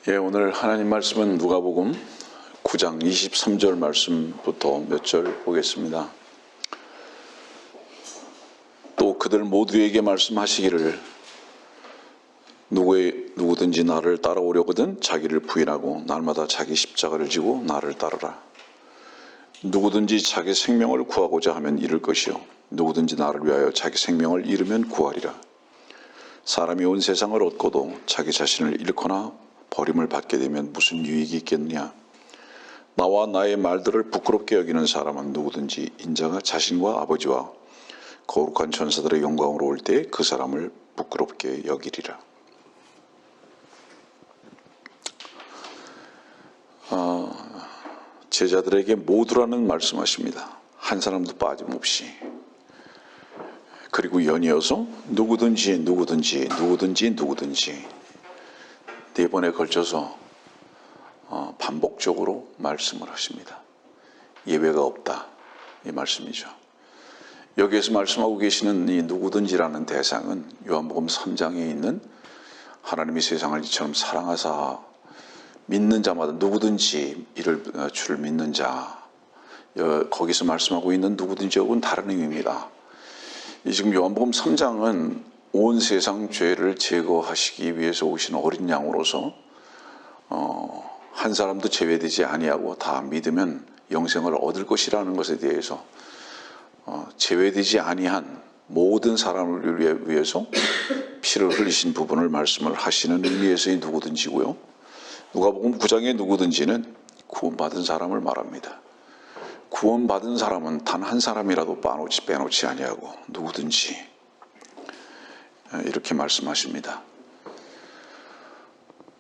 오늘 하나님 말씀은 누가복음 9장 23절 말씀부터 몇 절 보겠습니다. 또 그들 모두에게 말씀하시기를 누구든지 나를 따라오려거든 자기를 부인하고 날마다 자기 십자가를 지고 나를 따르라. 누구든지 자기 생명을 구하고자 하면 잃을 것이요 누구든지 나를 위하여 자기 생명을 잃으면 구하리라. 사람이 온 세상을 얻고도 자기 자신을 잃거나 버림을 받게 되면 무슨 유익이 있겠느냐. 나와 나의 말들을 부끄럽게 여기는 사람은 누구든지 인자가 자신과 아버지와 거룩한 천사들의 영광으로 올 때 그 사람을 부끄럽게 여기리라. 제자들에게 모두라는 말씀하십니다. 한 사람도 빠짐없이. 그리고 연이어서 누구든지 네 번에 걸쳐서 반복적으로 말씀을 하십니다. 예외가 없다 이 말씀이죠. 여기에서 말씀하고 계시는 이 누구든지라는 대상은 요한복음 3장에 있는 하나님이 세상을 이처럼 사랑하사 믿는 자마다 누구든지 이를 주를 믿는 자, 거기서 말씀하고 있는 누구든지하고는 다른 의미입니다. 지금 요한복음 3장은 온 세상 죄를 제거하시기 위해서 오신 어린 양으로서 한 사람도 제외되지 아니하고 다 믿으면 영생을 얻을 것이라는 것에 대해서 제외되지 아니한 모든 사람을 위해서 피를 흘리신 부분을 말씀을 하시는 의미에서의 누구든지고요. 누가복음 9장의 누구든지는 구원받은 사람을 말합니다. 구원받은 사람은 단 한 사람이라도 빼놓지 아니하고 누구든지 이렇게 말씀하십니다.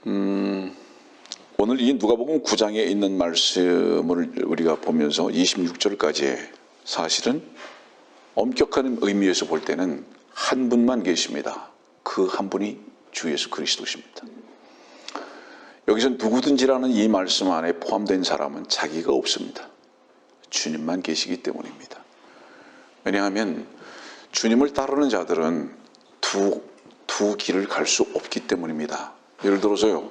오늘 이 누가복음 9장에 있는 말씀을 우리가 보면서 26절까지 사실은 엄격한 의미에서 볼 때는 한 분만 계십니다. 그 한 분이 주 예수 그리스도십니다. 여기서 누구든지라는 이 말씀 안에 포함된 사람은 자기가 없습니다. 주님만 계시기 때문입니다. 왜냐하면 주님을 따르는 자들은 두 길을 갈 수 없기 때문입니다. 예를 들어서요,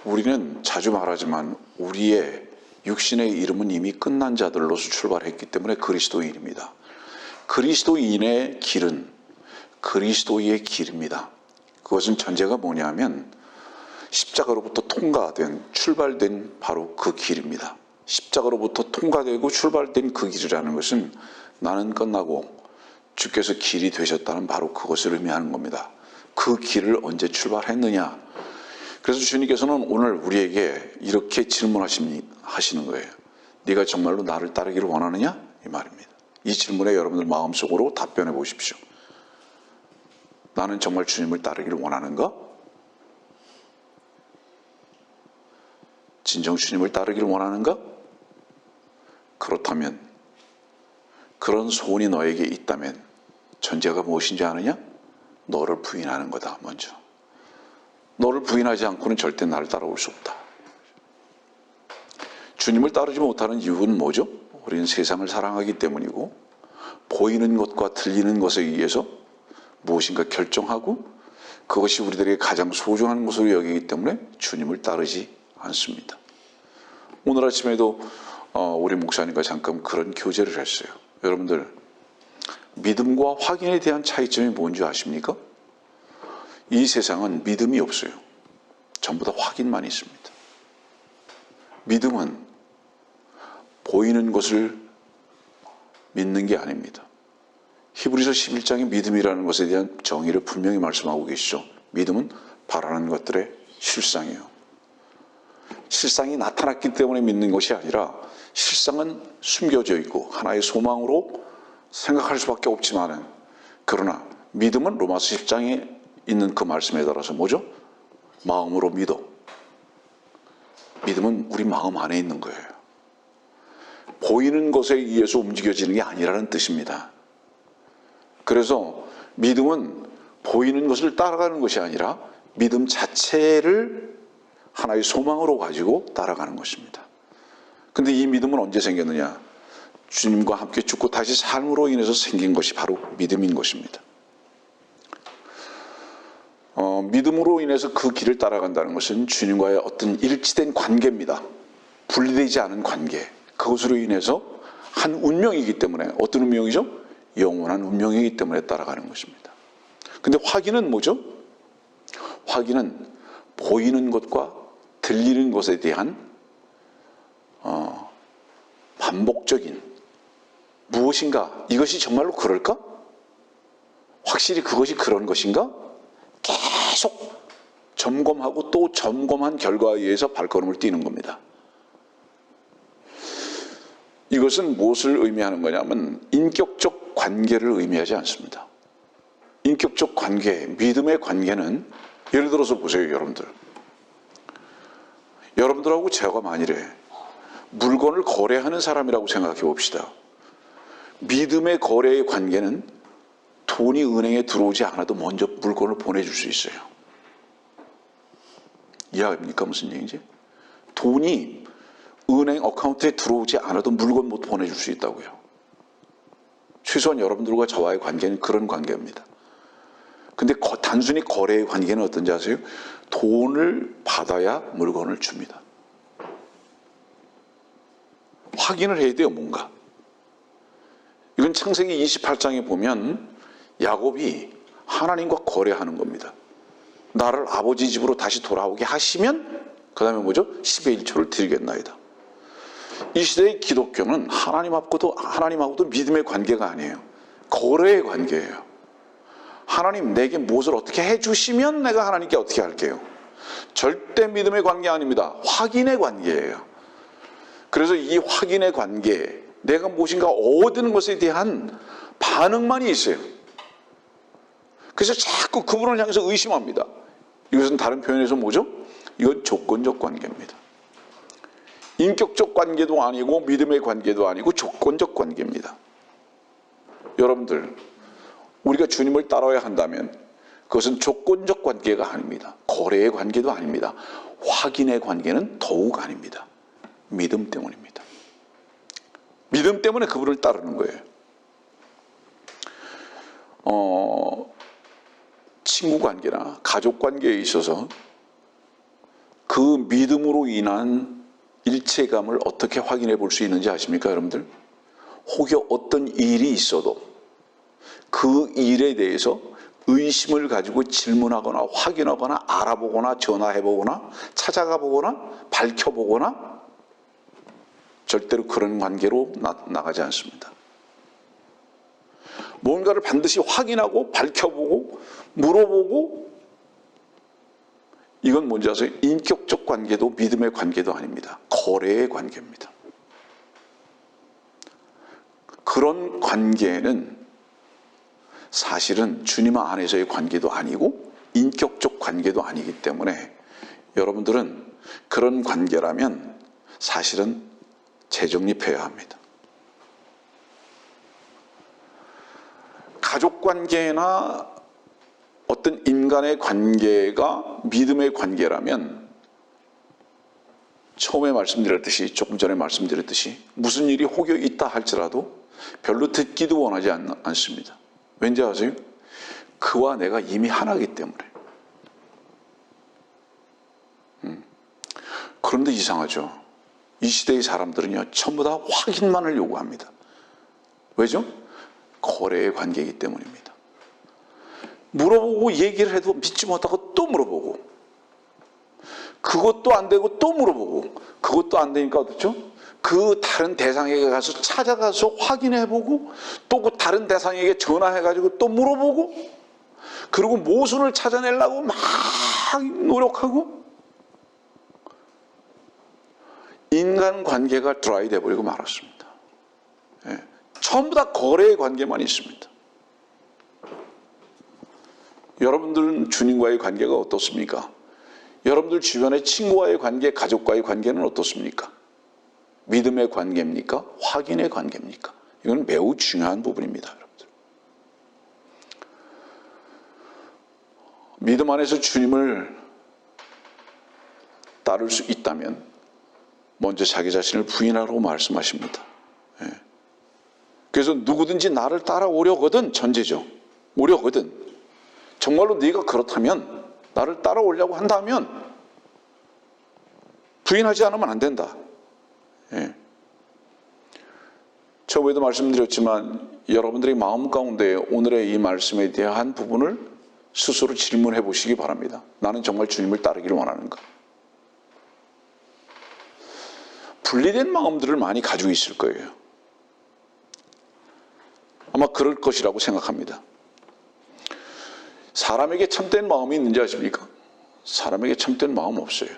우리는 자주 말하지만 우리의 육신의 이름은 이미 끝난 자들로서 출발했기 때문에 그리스도인입니다. 그리스도인의 길은 그리스도의 길입니다. 그것은 전제가 뭐냐면 십자가로부터 출발된 바로 그 길입니다. 십자가로부터 통과되고 출발된 그 길이라는 것은 나는 끝나고 주께서 길이 되셨다는 바로 그것을 의미하는 겁니다. 그 길을 언제 출발했느냐. 그래서 주님께서는 오늘 우리에게 이렇게 질문하시는 거예요. 네가 정말로 나를 따르기를 원하느냐? 이 말입니다. 이 질문에 여러분들 마음속으로 답변해 보십시오. 나는 정말 주님을 따르기를 원하는가? 진정 주님을 따르기를 원하는가? 그렇다면 그런 소원이 너에게 있다면 전제가 무엇인지 아느냐? 너를 부인하는 거다. 먼저 너를 부인하지 않고는 절대 나를 따라올 수 없다. 주님을 따르지 못하는 이유는 뭐죠? 우리는 세상을 사랑하기 때문이고 보이는 것과 들리는 것에 의해서 무엇인가 결정하고 그것이 우리들에게 가장 소중한 것으로 여기기 때문에 주님을 따르지 않습니다. 오늘 아침에도 우리 목사님과 잠깐 그런 교제를 했어요. 여러분들, 믿음과 확인에 대한 차이점이 뭔지 아십니까? 이 세상은 믿음이 없어요. 전부 다 확인만 있습니다. 믿음은 보이는 것을 믿는 게 아닙니다. 히브리서 11장의 믿음이라는 것에 대한 정의를 분명히 말씀하고 계시죠. 믿음은 바라는 것들의 실상이에요. 실상이 나타났기 때문에 믿는 것이 아니라 실상은 숨겨져 있고 하나의 소망으로 생각할 수밖에 없지만은, 그러나 믿음은 로마서 10장에 있는 그 말씀에 따라서 뭐죠? 마음으로 믿어. 믿음은 우리 마음 안에 있는 거예요. 보이는 것에 의해서 움직여지는 게 아니라는 뜻입니다. 그래서 믿음은 보이는 것을 따라가는 것이 아니라 믿음 자체를 하나의 소망으로 가지고 따라가는 것입니다. 근데 이 믿음은 언제 생겼느냐? 주님과 함께 죽고 다시 삶으로 인해서 생긴 것이 바로 믿음인 것입니다. 믿음으로 인해서 그 길을 따라간다는 것은 주님과의 어떤 일치된 관계입니다. 분리되지 않은 관계. 그것으로 인해서 한 운명이기 때문에, 어떤 운명이죠? 영원한 운명이기 때문에 따라가는 것입니다. 근데 확인은 뭐죠? 확인은 보이는 것과 들리는 것에 대한 반복적인 무엇인가, 이것이 정말로 그럴까? 확실히 그것이 그런 것인가? 계속 점검하고 또 점검한 결과에 의해서 발걸음을 뛰는 겁니다. 이것은 무엇을 의미하는 거냐면 인격적 관계를 의미하지 않습니다. 인격적 관계, 믿음의 관계는, 예를 들어서 보세요, 여러분들. 여러분들하고 제가 만일에 물건을 거래하는 사람이라고 생각해 봅시다. 믿음의 거래의 관계는 돈이 은행에 들어오지 않아도 먼저 물건을 보내줄 수 있어요. 이해합니까? 무슨 얘기인지? 돈이 은행 어카운트에 들어오지 않아도 물건 못 보내줄 수 있다고요. 최소한 여러분들과 저와의 관계는 그런 관계입니다. 근데 단순히 거래의 관계는 어떤지 아세요? 돈을 받아야 물건을 줍니다. 확인을 해야 돼요, 뭔가. 이건 창세기 28장에 보면 야곱이 하나님과 거래하는 겁니다. 나를 아버지 집으로 다시 돌아오게 하시면 그 다음에 뭐죠? 10의 1초를 드리겠나이다. 이 시대의 기독교는 하나님하고도 믿음의 관계가 아니에요. 거래의 관계예요. 하나님 내게 무엇을 어떻게 해주시면 내가 하나님께 어떻게 할게요. 절대 믿음의 관계 아닙니다. 확인의 관계예요. 그래서 이 확인의 관계, 내가 무엇인가 얻는 것에 대한 반응만이 있어요. 그래서 자꾸 그분을 향해서 의심합니다. 이것은 다른 표현에서 뭐죠? 이건 조건적 관계입니다. 인격적 관계도 아니고 믿음의 관계도 아니고 조건적 관계입니다. 여러분들, 우리가 주님을 따라야 한다면 그것은 조건적 관계가 아닙니다. 거래의 관계도 아닙니다. 확인의 관계는 더욱 아닙니다. 믿음 때문입니다. 믿음 때문에 그분을 따르는 거예요. 친구 관계나 가족 관계에 있어서 그 믿음으로 인한 일체감을 어떻게 확인해 볼 수 있는지 아십니까, 여러분들? 혹여 어떤 일이 있어도 그 일에 대해서 의심을 가지고 질문하거나 확인하거나 알아보거나 전화해보거나 찾아가 보거나 밝혀보거나 절대로 그런 관계로 나가지 않습니다. 뭔가를 반드시 확인하고 밝혀보고 물어보고, 이건 뭔지 아세요? 인격적 관계도 믿음의 관계도 아닙니다. 거래의 관계입니다. 그런 관계는 사실은 주님 안에서의 관계도 아니고 인격적 관계도 아니기 때문에 여러분들은 그런 관계라면 사실은 재정립해야 합니다. 가족 관계나 어떤 인간의 관계가 믿음의 관계라면 처음에 말씀드렸듯이, 조금 전에 말씀드렸듯이 무슨 일이 혹여 있다 할지라도 별로 듣기도 원하지 않습니다. 왠지 아세요? 그와 내가 이미 하나이기 때문에. 그런데 이상하죠. 이 시대의 사람들은요, 전부 다 확인만을 요구합니다. 왜죠? 거래의 관계이기 때문입니다. 물어보고 얘기를 해도 믿지 못하고 또 물어보고, 그것도 안 되고 또 물어보고, 그것도 안 되니까 어떻죠? 그 다른 대상에게 가서 찾아가서 확인해보고, 또 그 다른 대상에게 전화해가지고 또 물어보고, 그리고 모순을 찾아내려고 막 노력하고, 인간관계가 드라이 돼버리고 말았습니다. 예. 전부 다 거래의 관계만 있습니다. 여러분들은 주님과의 관계가 어떻습니까? 여러분들 주변의 친구와의 관계, 가족과의 관계는 어떻습니까? 믿음의 관계입니까? 확인의 관계입니까? 이건 매우 중요한 부분입니다, 여러분들. 믿음 안에서 주님을 따를 수 있다면 먼저 자기 자신을 부인하라고 말씀하십니다. 예. 그래서 누구든지 나를 따라오려거든, 전제죠. 오려거든. 정말로 네가 그렇다면 나를 따라오려고 한다면 부인하지 않으면 안 된다. 예. 저번에도 말씀드렸지만 여러분들의 마음 가운데 오늘의 이 말씀에 대한 부분을 스스로 질문해 보시기 바랍니다. 나는 정말 주님을 따르기를 원하는가? 분리된 마음들을 많이 가지고 있을 거예요. 아마 그럴 것이라고 생각합니다. 사람에게 참된 마음이 있는지 아십니까? 사람에게 참된 마음 없어요.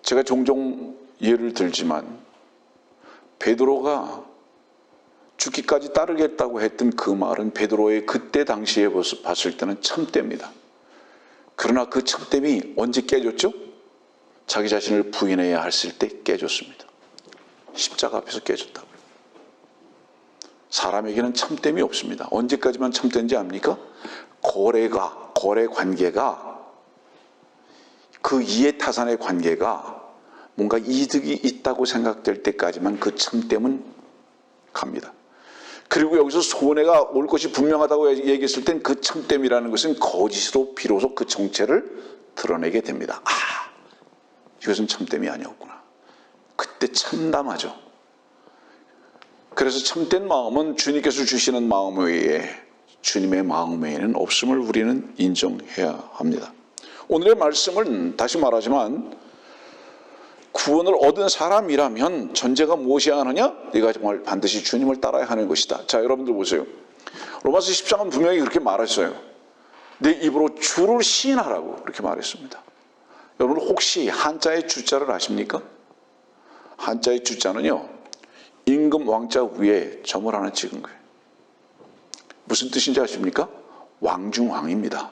제가 종종 예를 들지만 베드로가 죽기까지 따르겠다고 했던 그 말은 베드로의 그때 당시에 봤을 때는 참됨이다. 그러나 그 참됨이 언제 깨졌죠? 자기 자신을 부인해야 했을 때 깨졌습니다. 십자가 앞에서 깨졌다고요. 사람에게는 참됨이 없습니다. 언제까지만 참된지 압니까? 거래 관계가, 그 이해타산의 관계가 뭔가 이득이 있다고 생각될 때까지만 그 참됨은 갑니다. 그리고 여기서 손해가 올 것이 분명하다고 얘기했을 땐 그 참됨이라는 것은 거짓으로 비로소 그 정체를 드러내게 됩니다. 이것은 참됨이 아니었구나. 그때 참담하죠. 그래서 참된 마음은 주님께서 주시는 마음 외에, 주님의 마음 외에는 없음을 우리는 인정해야 합니다. 오늘의 말씀은 다시 말하지만 구원을 얻은 사람이라면 전제가 무엇이어야 하느냐? 네가 정말 반드시 주님을 따라야 하는 것이다. 자, 여러분들 보세요. 로마서 10장은 분명히 그렇게 말했어요. 내 입으로 주를 시인하라고 그렇게 말했습니다. 여러분 혹시 한자의 주자를 아십니까? 한자의 주자는요, 임금 왕자 위에 점을 하나 찍은 거예요. 무슨 뜻인지 아십니까? 왕 중 왕입니다.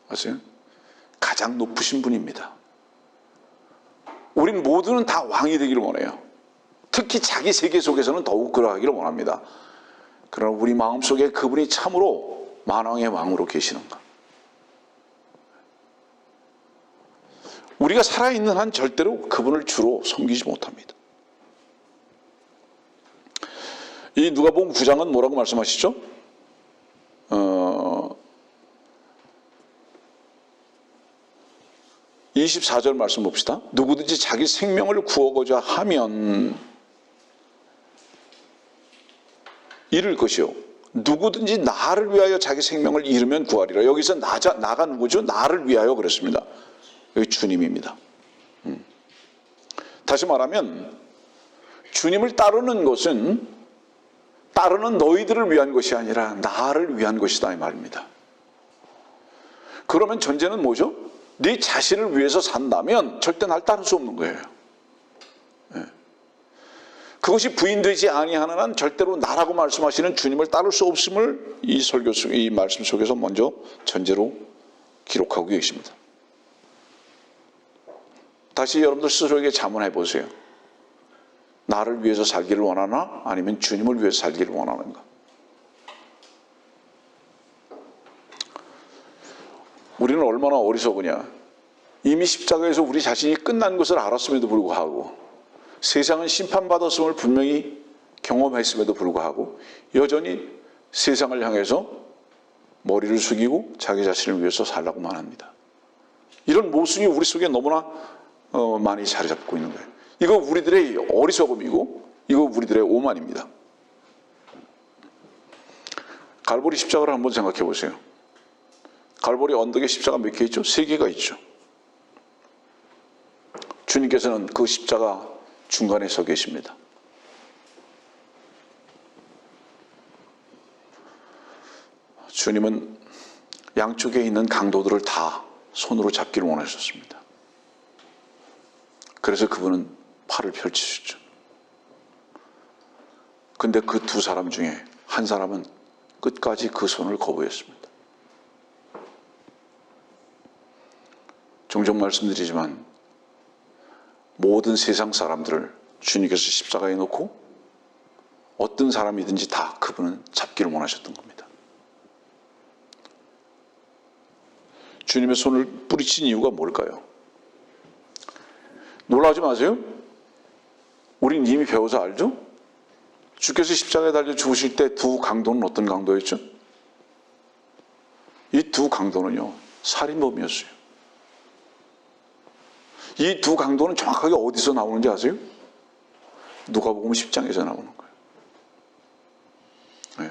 아세요? 가장 높으신 분입니다. 우린 모두는 다 왕이 되기를 원해요. 특히 자기 세계 속에서는 더욱 그러하기를 원합니다. 그러나 우리 마음속에 그분이 참으로 만왕의 왕으로 계시는가? 우리가 살아있는 한 절대로 그분을 주로 섬기지 못합니다. 이 누가복음 9장은 뭐라고 말씀하시죠? 24절 말씀 봅시다. 누구든지 자기 생명을 구하고자 하면 잃을 것이요, 누구든지 나를 위하여 자기 생명을 잃으면 구하리라. 여기서 나가 누구죠? 나를 위하여 그랬습니다. 여기 주님입니다. 다시 말하면 주님을 따르는 것은 따르는 너희들을 위한 것이 아니라 나를 위한 것이다 이 말입니다. 그러면 전제는 뭐죠? 네 자신을 위해서 산다면 절대 날 따를 수 없는 거예요. 그것이 부인되지 아니하는 한 절대로 나라고 말씀하시는 주님을 따를 수 없음을 이 설교 속, 이 말씀 속에서 먼저 전제로 기록하고 계십니다. 다시 여러분들 스스로에게 자문해 보세요. 나를 위해서 살기를 원하나? 아니면 주님을 위해서 살기를 원하는가? 우리는 얼마나 어리석으냐. 이미 십자가에서 우리 자신이 끝난 것을 알았음에도 불구하고, 세상은 심판받았음을 분명히 경험했음에도 불구하고 여전히 세상을 향해서 머리를 숙이고 자기 자신을 위해서 살라고만 합니다. 이런 모순이 우리 속에 너무나 많이 자리 잡고 있는 거예요. 이거 우리들의 어리석음이고 이거 우리들의 오만입니다. 갈보리 십자가를 한번 생각해 보세요. 갈보리 언덕에 십자가 몇 개 있죠? 3개가 있죠. 주님께서는 그 십자가 중간에 서 계십니다. 주님은 양쪽에 있는 강도들을 다 손으로 잡기를 원하셨습니다. 그래서 그분은 팔을 펼치셨죠. 근데 그 두 사람 중에 한 사람은 끝까지 그 손을 거부했습니다. 종종 말씀드리지만 모든 세상 사람들을 주님께서 십자가에 놓고 어떤 사람이든지 다 그분은 잡기를 원하셨던 겁니다. 주님의 손을 뿌리친 이유가 뭘까요? 놀라지 마세요. 우린 이미 배워서 알죠? 주께서 십자가에 달려 죽으실 때 두 강도는 어떤 강도였죠? 이 두 강도는요, 살인범이었어요. 이 두 강도는 정확하게 어디서 나오는지 아세요? 누가복음 10장에서 나오는 거예요. 네.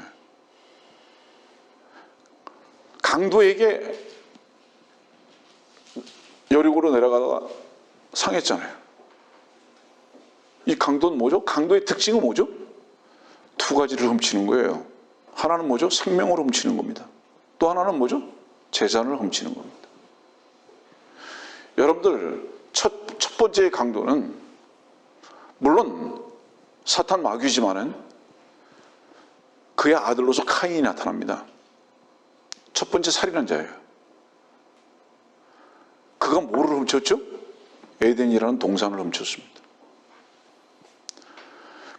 강도에게 여리고로 내려가다가 상했잖아요. 이 강도는 뭐죠? 강도의 특징은 뭐죠? 두 가지를 훔치는 거예요. 하나는 뭐죠? 생명을 훔치는 겁니다. 또 하나는 뭐죠? 재산을 훔치는 겁니다. 여러분들, 첫 번째 강도는 물론 사탄 마귀지만은 그의 아들로서 카인이 나타납니다. 첫 번째 살인한 자예요. 그가 뭐를 훔쳤죠? 에덴이라는 동산을 훔쳤습니다.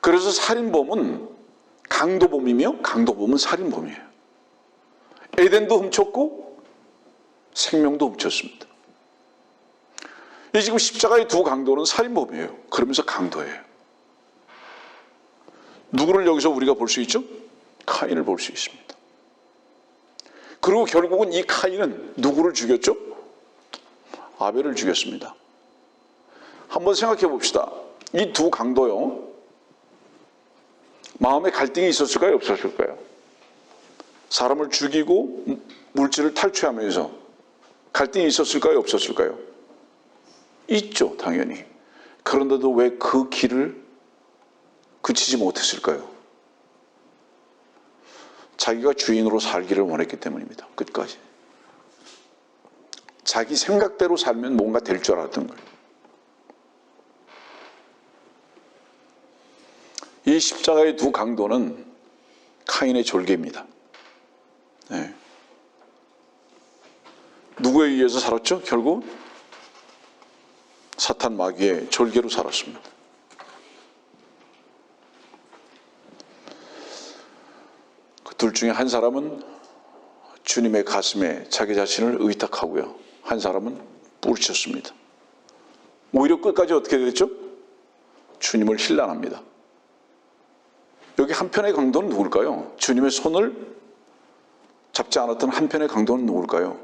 그래서 살인범은 강도범이며 강도범은 살인범이에요. 에덴도 훔쳤고 생명도 훔쳤습니다. 이 지금 십자가의 두 강도는 살인범이에요. 그러면서 강도예요. 누구를 여기서 우리가 볼 수 있죠? 카인을 볼 수 있습니다. 그리고 결국은 이 카인은 누구를 죽였죠? 아벨을 죽였습니다. 한번 생각해 봅시다. 이 두 강도요, 마음에 갈등이 있었을까요? 없었을까요? 사람을 죽이고 물질을 탈취하면서 갈등이 있었을까요? 없었을까요? 있죠, 당연히. 그런데도 왜 그 길을 그치지 못했을까요? 자기가 주인으로 살기를 원했기 때문입니다. 끝까지. 자기 생각대로 살면 뭔가 될 줄 알았던 거예요. 이 십자가의 두 강도는 카인의 졸개입니다. 네. 누구에 의해서 살았죠? 결국 사탄 마귀의 졸개로 살았습니다. 그 둘 중에 한 사람은 주님의 가슴에 자기 자신을 의탁하고요, 한 사람은 뿌리쳤습니다. 오히려 끝까지 어떻게 됐죠? 주님을 힐난합니다. 여기 한편의 강도는 누굴까요? 주님의 손을 잡지 않았던 한편의 강도는 누굴까요?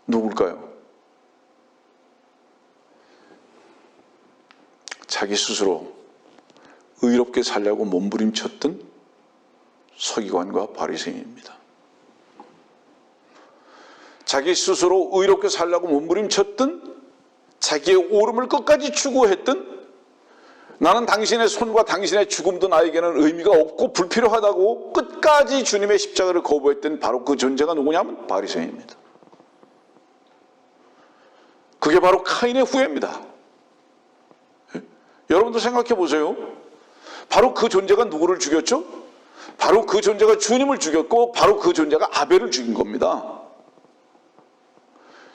누굴까요? 자기 스스로 의롭게 살려고 몸부림쳤던 서기관과 바리새인입니다. 자기 스스로 의롭게 살려고 몸부림쳤던, 자기의 옳음을 끝까지 추구했던, 나는 당신의 손과 당신의 죽음도 나에게는 의미가 없고 불필요하다고 끝까지 주님의 십자가를 거부했던 바로 그 존재가 누구냐면 바리새인입니다. 그게 바로 카인의 후예입니다. 여러분도 생각해 보세요. 바로 그 존재가 누구를 죽였죠? 바로 그 존재가 주님을 죽였고 바로 그 존재가 아벨을 죽인 겁니다.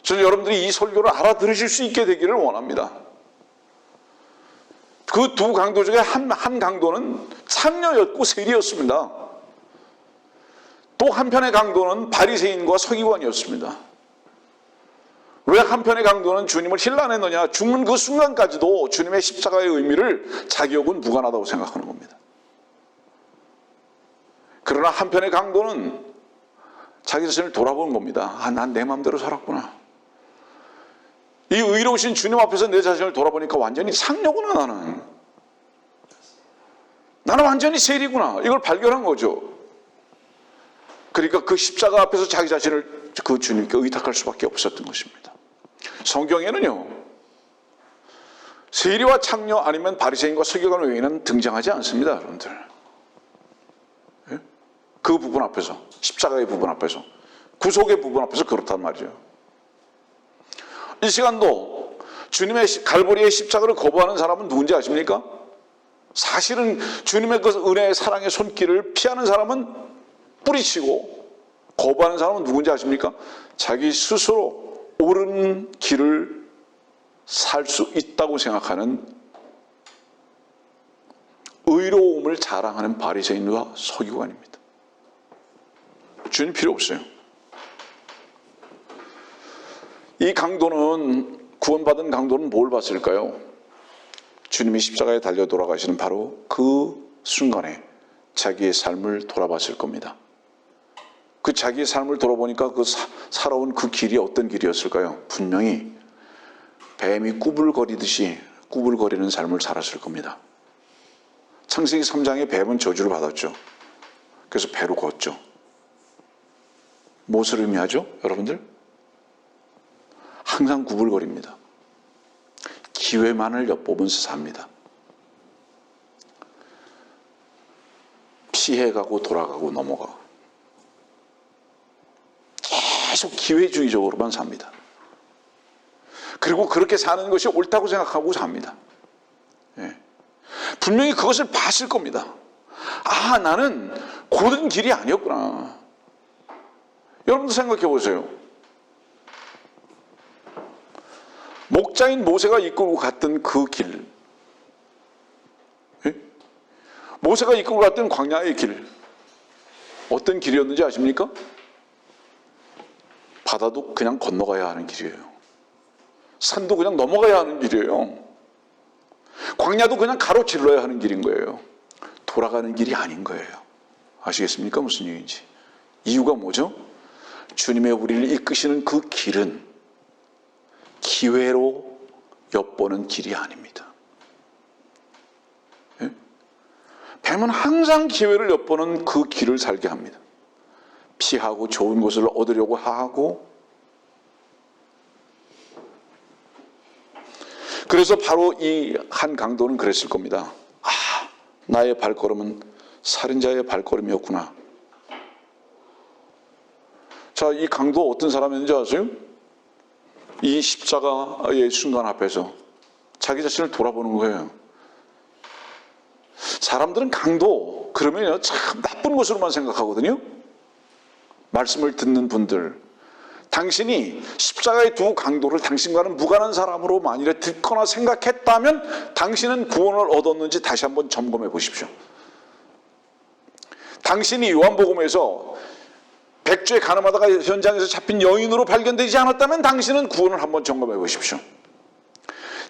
저는 여러분들이 이 설교를 알아들으실 수 있게 되기를 원합니다. 그 두 강도 중에 한 강도는 창녀였고 세리였습니다. 또 한편의 강도는 바리새인과 서기관이었습니다. 왜 한편의 강도는 주님을 힐난했느냐? 죽는 그 순간까지도 주님의 십자가의 의미를 자기 욕은 무관하다고 생각하는 겁니다. 그러나 한편의 강도는 자기 자신을 돌아보는 겁니다. 난 내 마음대로 살았구나. 이 의로우신 주님 앞에서 내 자신을 돌아보니까 완전히 창녀구나. 나는 완전히 세리구나. 이걸 발견한 거죠. 그러니까 그 십자가 앞에서 자기 자신을 그 주님께 의탁할 수밖에 없었던 것입니다. 성경에는요, 세리와 창녀 아니면 바리새인과 서기관 외에는 등장하지 않습니다, 여러분들. 그 부분 앞에서, 십자가의 부분 앞에서, 구속의 부분 앞에서 그렇단 말이에요. 이 시간도 주님의 갈보리의 십자가를 거부하는 사람은 누군지 아십니까? 사실은 주님의 그 은혜의 사랑의 손길을 피하는 사람은 뿌리치고, 거부하는 사람은 누군지 아십니까? 자기 스스로 옳은 길을 살 수 있다고 생각하는, 의로움을 자랑하는 바리새인과 서기관입니다. 주님 필요 없어요. 이 강도는, 구원받은 강도는 뭘 봤을까요? 주님이 십자가에 달려 돌아가시는 바로 그 순간에 자기의 삶을 돌아봤을 겁니다. 그 자기의 삶을 돌아보니까 그 살아온 그 길이 어떤 길이었을까요? 분명히 뱀이 꾸불거리듯이 꾸불거리는 삶을 살았을 겁니다. 창세기 3장에 뱀은 저주를 받았죠. 그래서 배로 걷죠. 무엇을 의미하죠? 여러분들? 항상 구불거립니다. 기회만을 엿보면서 삽니다. 피해가고 돌아가고 넘어가고 계속 기회주의적으로만 삽니다. 그리고 그렇게 사는 것이 옳다고 생각하고 삽니다. 예. 분명히 그것을 봤을 겁니다. 아, 나는 고른 길이 아니었구나. 여러분도 생각해 보세요. 목자인 모세가 이끌고 갔던 그 길, 예? 모세가 이끌고 갔던 광야의 길, 어떤 길이었는지 아십니까? 바다도 그냥 건너가야 하는 길이에요. 산도 그냥 넘어가야 하는 길이에요. 광야도 그냥 가로질러야 하는 길인 거예요. 돌아가는 길이 아닌 거예요. 아시겠습니까? 무슨 얘기인지. 이유가 뭐죠? 주님의 우리를 이끄시는 그 길은 기회로 엿보는 길이 아닙니다. 예? 뱀은 항상 기회를 엿보는 그 길을 살게 합니다. 피하고 좋은 것을 얻으려고 하고, 그래서 바로 이 한 강도는 그랬을 겁니다. 아, 나의 발걸음은 살인자의 발걸음이었구나. 자, 이 강도 어떤 사람이었는지 아세요? 이 십자가의 순간 앞에서 자기 자신을 돌아보는 거예요. 사람들은 강도 그러면 참 나쁜 것으로만 생각하거든요. 말씀을 듣는 분들, 당신이 십자가의 두 강도를 당신과는 무관한 사람으로 만일에 듣거나 생각했다면 당신은 구원을 얻었는지 다시 한번 점검해 보십시오. 당신이 요한복음에서 백주에 간음하다가 현장에서 잡힌 여인으로 발견되지 않았다면 당신은 구원을 한번 점검해 보십시오.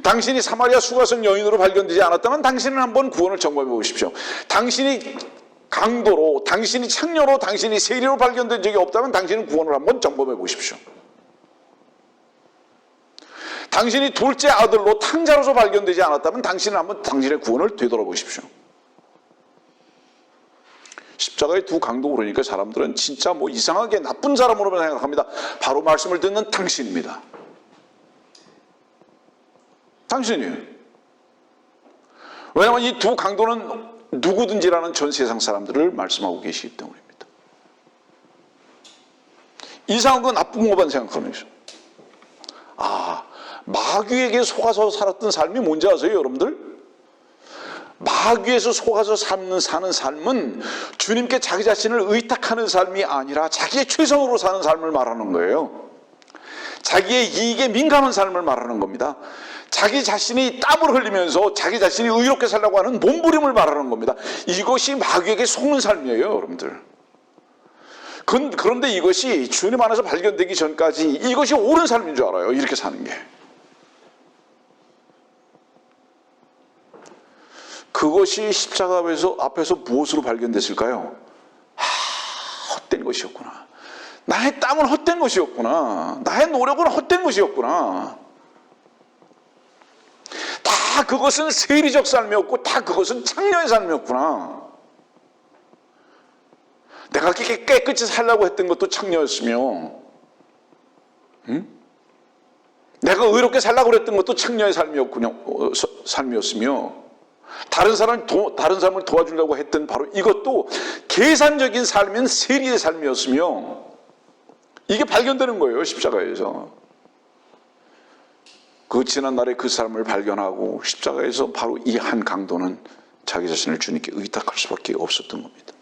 당신이 사마리아 수가성 여인으로 발견되지 않았다면 당신은 한번 구원을 점검해 보십시오. 당신이 강도로, 당신이 창녀로, 당신이 세리로 발견된 적이 없다면 당신은 구원을 한번 점검해 보십시오. 당신이 둘째 아들로 탕자로서 발견되지 않았다면 당신은 한번 당신의 구원을 되돌아보십시오. 십자가의 두 강도 그러니까 사람들은 진짜 뭐 이상하게 나쁜 사람으로만 생각합니다. 바로 말씀을 듣는 당신입니다. 당신이에요. 왜냐하면 이 두 강도는 누구든지라는 전 세상 사람들을 말씀하고 계시기 때문입니다. 이상한 건 나쁜 것만 생각하는 거죠. 아, 마귀에게 속아서 살았던 삶이 뭔지 아세요, 여러분들? 마귀에서 속아서 사는 삶은 주님께 자기 자신을 의탁하는 삶이 아니라 자기의 최선으로 사는 삶을 말하는 거예요. 자기의 이익에 민감한 삶을 말하는 겁니다. 자기 자신이 땀을 흘리면서 자기 자신이 의롭게 살려고 하는 몸부림을 말하는 겁니다. 이것이 마귀에게 속는 삶이에요, 여러분들. 그런데 이것이 주님 안에서 발견되기 전까지 이것이 옳은 삶인 줄 알아요, 이렇게 사는 게. 그것이 십자가 앞에서 무엇으로 발견됐을까요? 헛된 것이었구나. 나의 땀은 헛된 것이었구나. 나의 노력은 헛된 것이었구나. 다 그것은 세리적 삶이었고 다 그것은 창녀의 삶이었구나. 내가 깨끗이 살려고 했던 것도 창녀였으며, 내가 의롭게 살려고 했던 것도 창녀의 삶이었으며, 다른 사람을 도와주려고 했던 바로 이것도 계산적인 삶인 세리의 삶이었으며, 이게 발견되는 거예요, 십자가에서. 그 지난날의 그 삶을 발견하고 십자가에서 바로 이 한 강도는 자기 자신을 주님께 의탁할 수밖에 없었던 겁니다.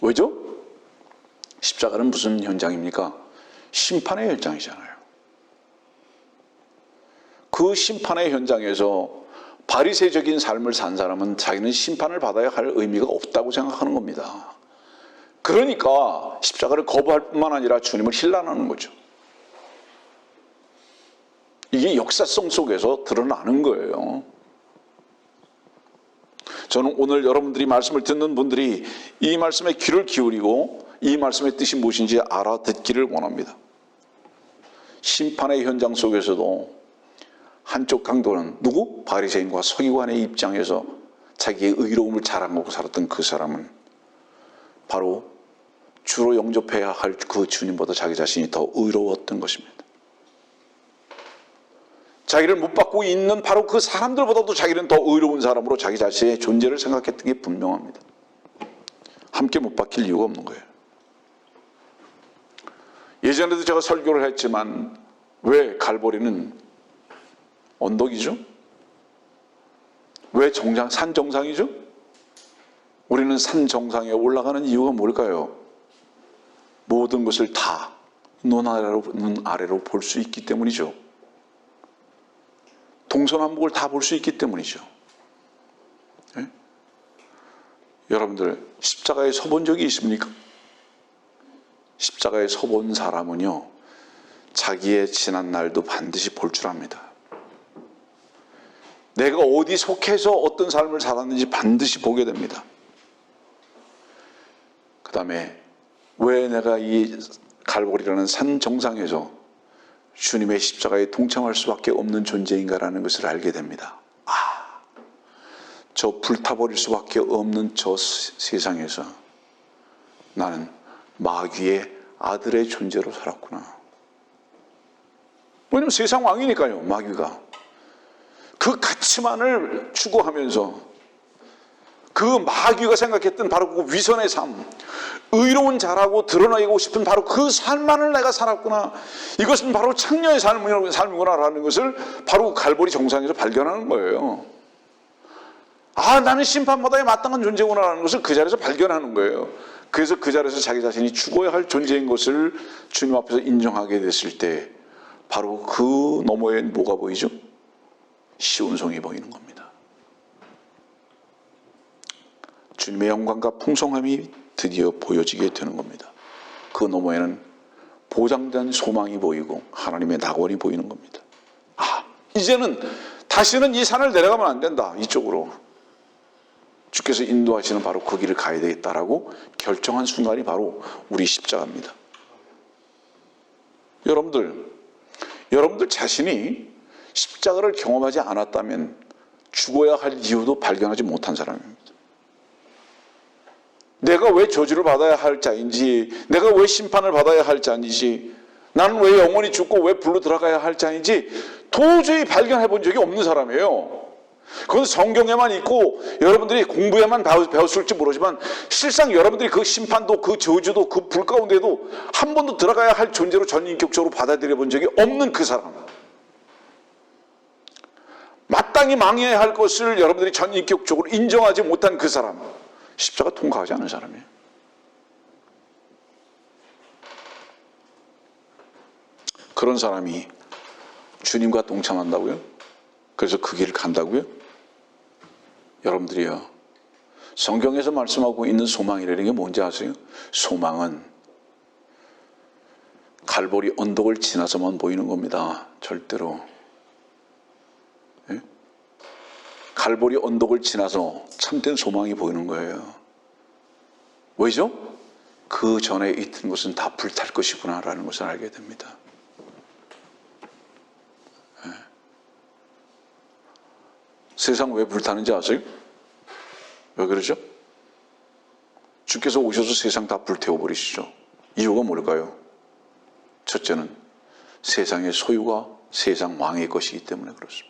왜죠? 십자가는 무슨 현장입니까? 심판의 현장이잖아요. 그 심판의 현장에서 바리새적인 삶을 산 사람은 자기는 심판을 받아야 할 의미가 없다고 생각하는 겁니다. 그러니까 십자가를 거부할 뿐만 아니라 주님을 힐난하는 거죠. 이게 역사성 속에서 드러나는 거예요. 저는 오늘 여러분들이 말씀을 듣는 분들이 이 말씀에 귀를 기울이고 이 말씀의 뜻이 무엇인지 알아듣기를 원합니다. 심판의 현장 속에서도 한쪽 강도는 누구? 바리새인과 서기관의 입장에서 자기의 의로움을 자랑하고 살았던 그 사람은 바로 주로 영접해야 할 그 주님보다 자기 자신이 더 의로웠던 것입니다. 자기를 못 받고 있는 바로 그 사람들보다도 자기는 더 의로운 사람으로 자기 자신의 존재를 생각했던 게 분명합니다. 함께 못 박힐 이유가 없는 거예요. 예전에도 제가 설교를 했지만 왜 갈보리는 언덕이죠? 왜 산 정상이죠? 우리는 산 정상에 올라가는 이유가 뭘까요? 모든 것을 다 눈 아래로 볼 수 있기 때문이죠. 동서남북을 다 볼 수 있기 때문이죠. 네? 여러분들 십자가에 서본 적이 있습니까? 십자가에 서본 사람은요, 자기의 지난 날도 반드시 볼 줄 압니다. 내가 어디 속해서 어떤 삶을 살았는지 반드시 보게 됩니다. 그 다음에 왜 내가 이 갈보리라는 산 정상에서 주님의 십자가에 동참할 수밖에 없는 존재인가라는 것을 알게 됩니다. 저 불타버릴 수밖에 없는 저 세상에서 나는 마귀의 아들의 존재로 살았구나. 왜냐면 세상 왕이니까요, 마귀가. 그 가치만을 추구하면서 그 마귀가 생각했던 바로 그 위선의 삶, 의로운 자라고 드러나고 싶은 바로 그 삶만을 내가 살았구나. 이것은 바로 창녀의 삶이구나라는 것을 바로 갈보리 정상에서 발견하는 거예요. 나는 심판바다에 마땅한 존재구나라는 것을 그 자리에서 발견하는 거예요. 그래서 그 자리에서 자기 자신이 죽어야 할 존재인 것을 주님 앞에서 인정하게 됐을 때 바로 그 너머엔 뭐가 보이죠? 시온성이 보이는 겁니다. 주님의 영광과 풍성함이 드디어 보여지게 되는 겁니다. 그 너머에는 보장된 소망이 보이고 하나님의 낙원이 보이는 겁니다. 이제는 다시는 이 산을 내려가면 안 된다. 이쪽으로 주께서 인도하시는 바로 그 길을 가야 되겠다라고 결정한 순간이 바로 우리 십자가입니다. 여러분들 자신이 십자가를 경험하지 않았다면 죽어야 할 이유도 발견하지 못한 사람입니다. 내가 왜 저주를 받아야 할 자인지, 내가 왜 심판을 받아야 할 자인지, 나는 왜 영원히 죽고 왜 불로 들어가야 할 자인지 도저히 발견해 본 적이 없는 사람이에요. 그건 성경에만 있고 여러분들이 공부에만 배웠을지 모르지만 실상 여러분들이 그 심판도 그 저주도 그 불 가운데도 한 번도 들어가야 할 존재로 전인격적으로 받아들여 본 적이 없는 그 사람, 마땅히 망해야 할 것을 여러분들이 전인격적으로 인정하지 못한 그 사람, 십자가 통과하지 않은 사람이에요. 그런 사람이 주님과 동참한다고요? 그래서 그 길을 간다고요? 여러분들이요, 성경에서 말씀하고 있는 소망이라는 게 뭔지 아세요? 소망은 갈보리 언덕을 지나서만 보이는 겁니다. 절대로. 예? 갈보리 언덕을 지나서 참된 소망이 보이는 거예요. 왜죠? 그 전에 있던 것은 다 불탈 것이구나 라는 것을 알게 됩니다. 세상 왜 불타는지 아세요? 왜 그러죠? 주께서 오셔서 세상 다 불태워버리시죠. 이유가 뭘까요? 첫째는 세상의 소유가 세상 왕의 것이기 때문에 그렇습니다.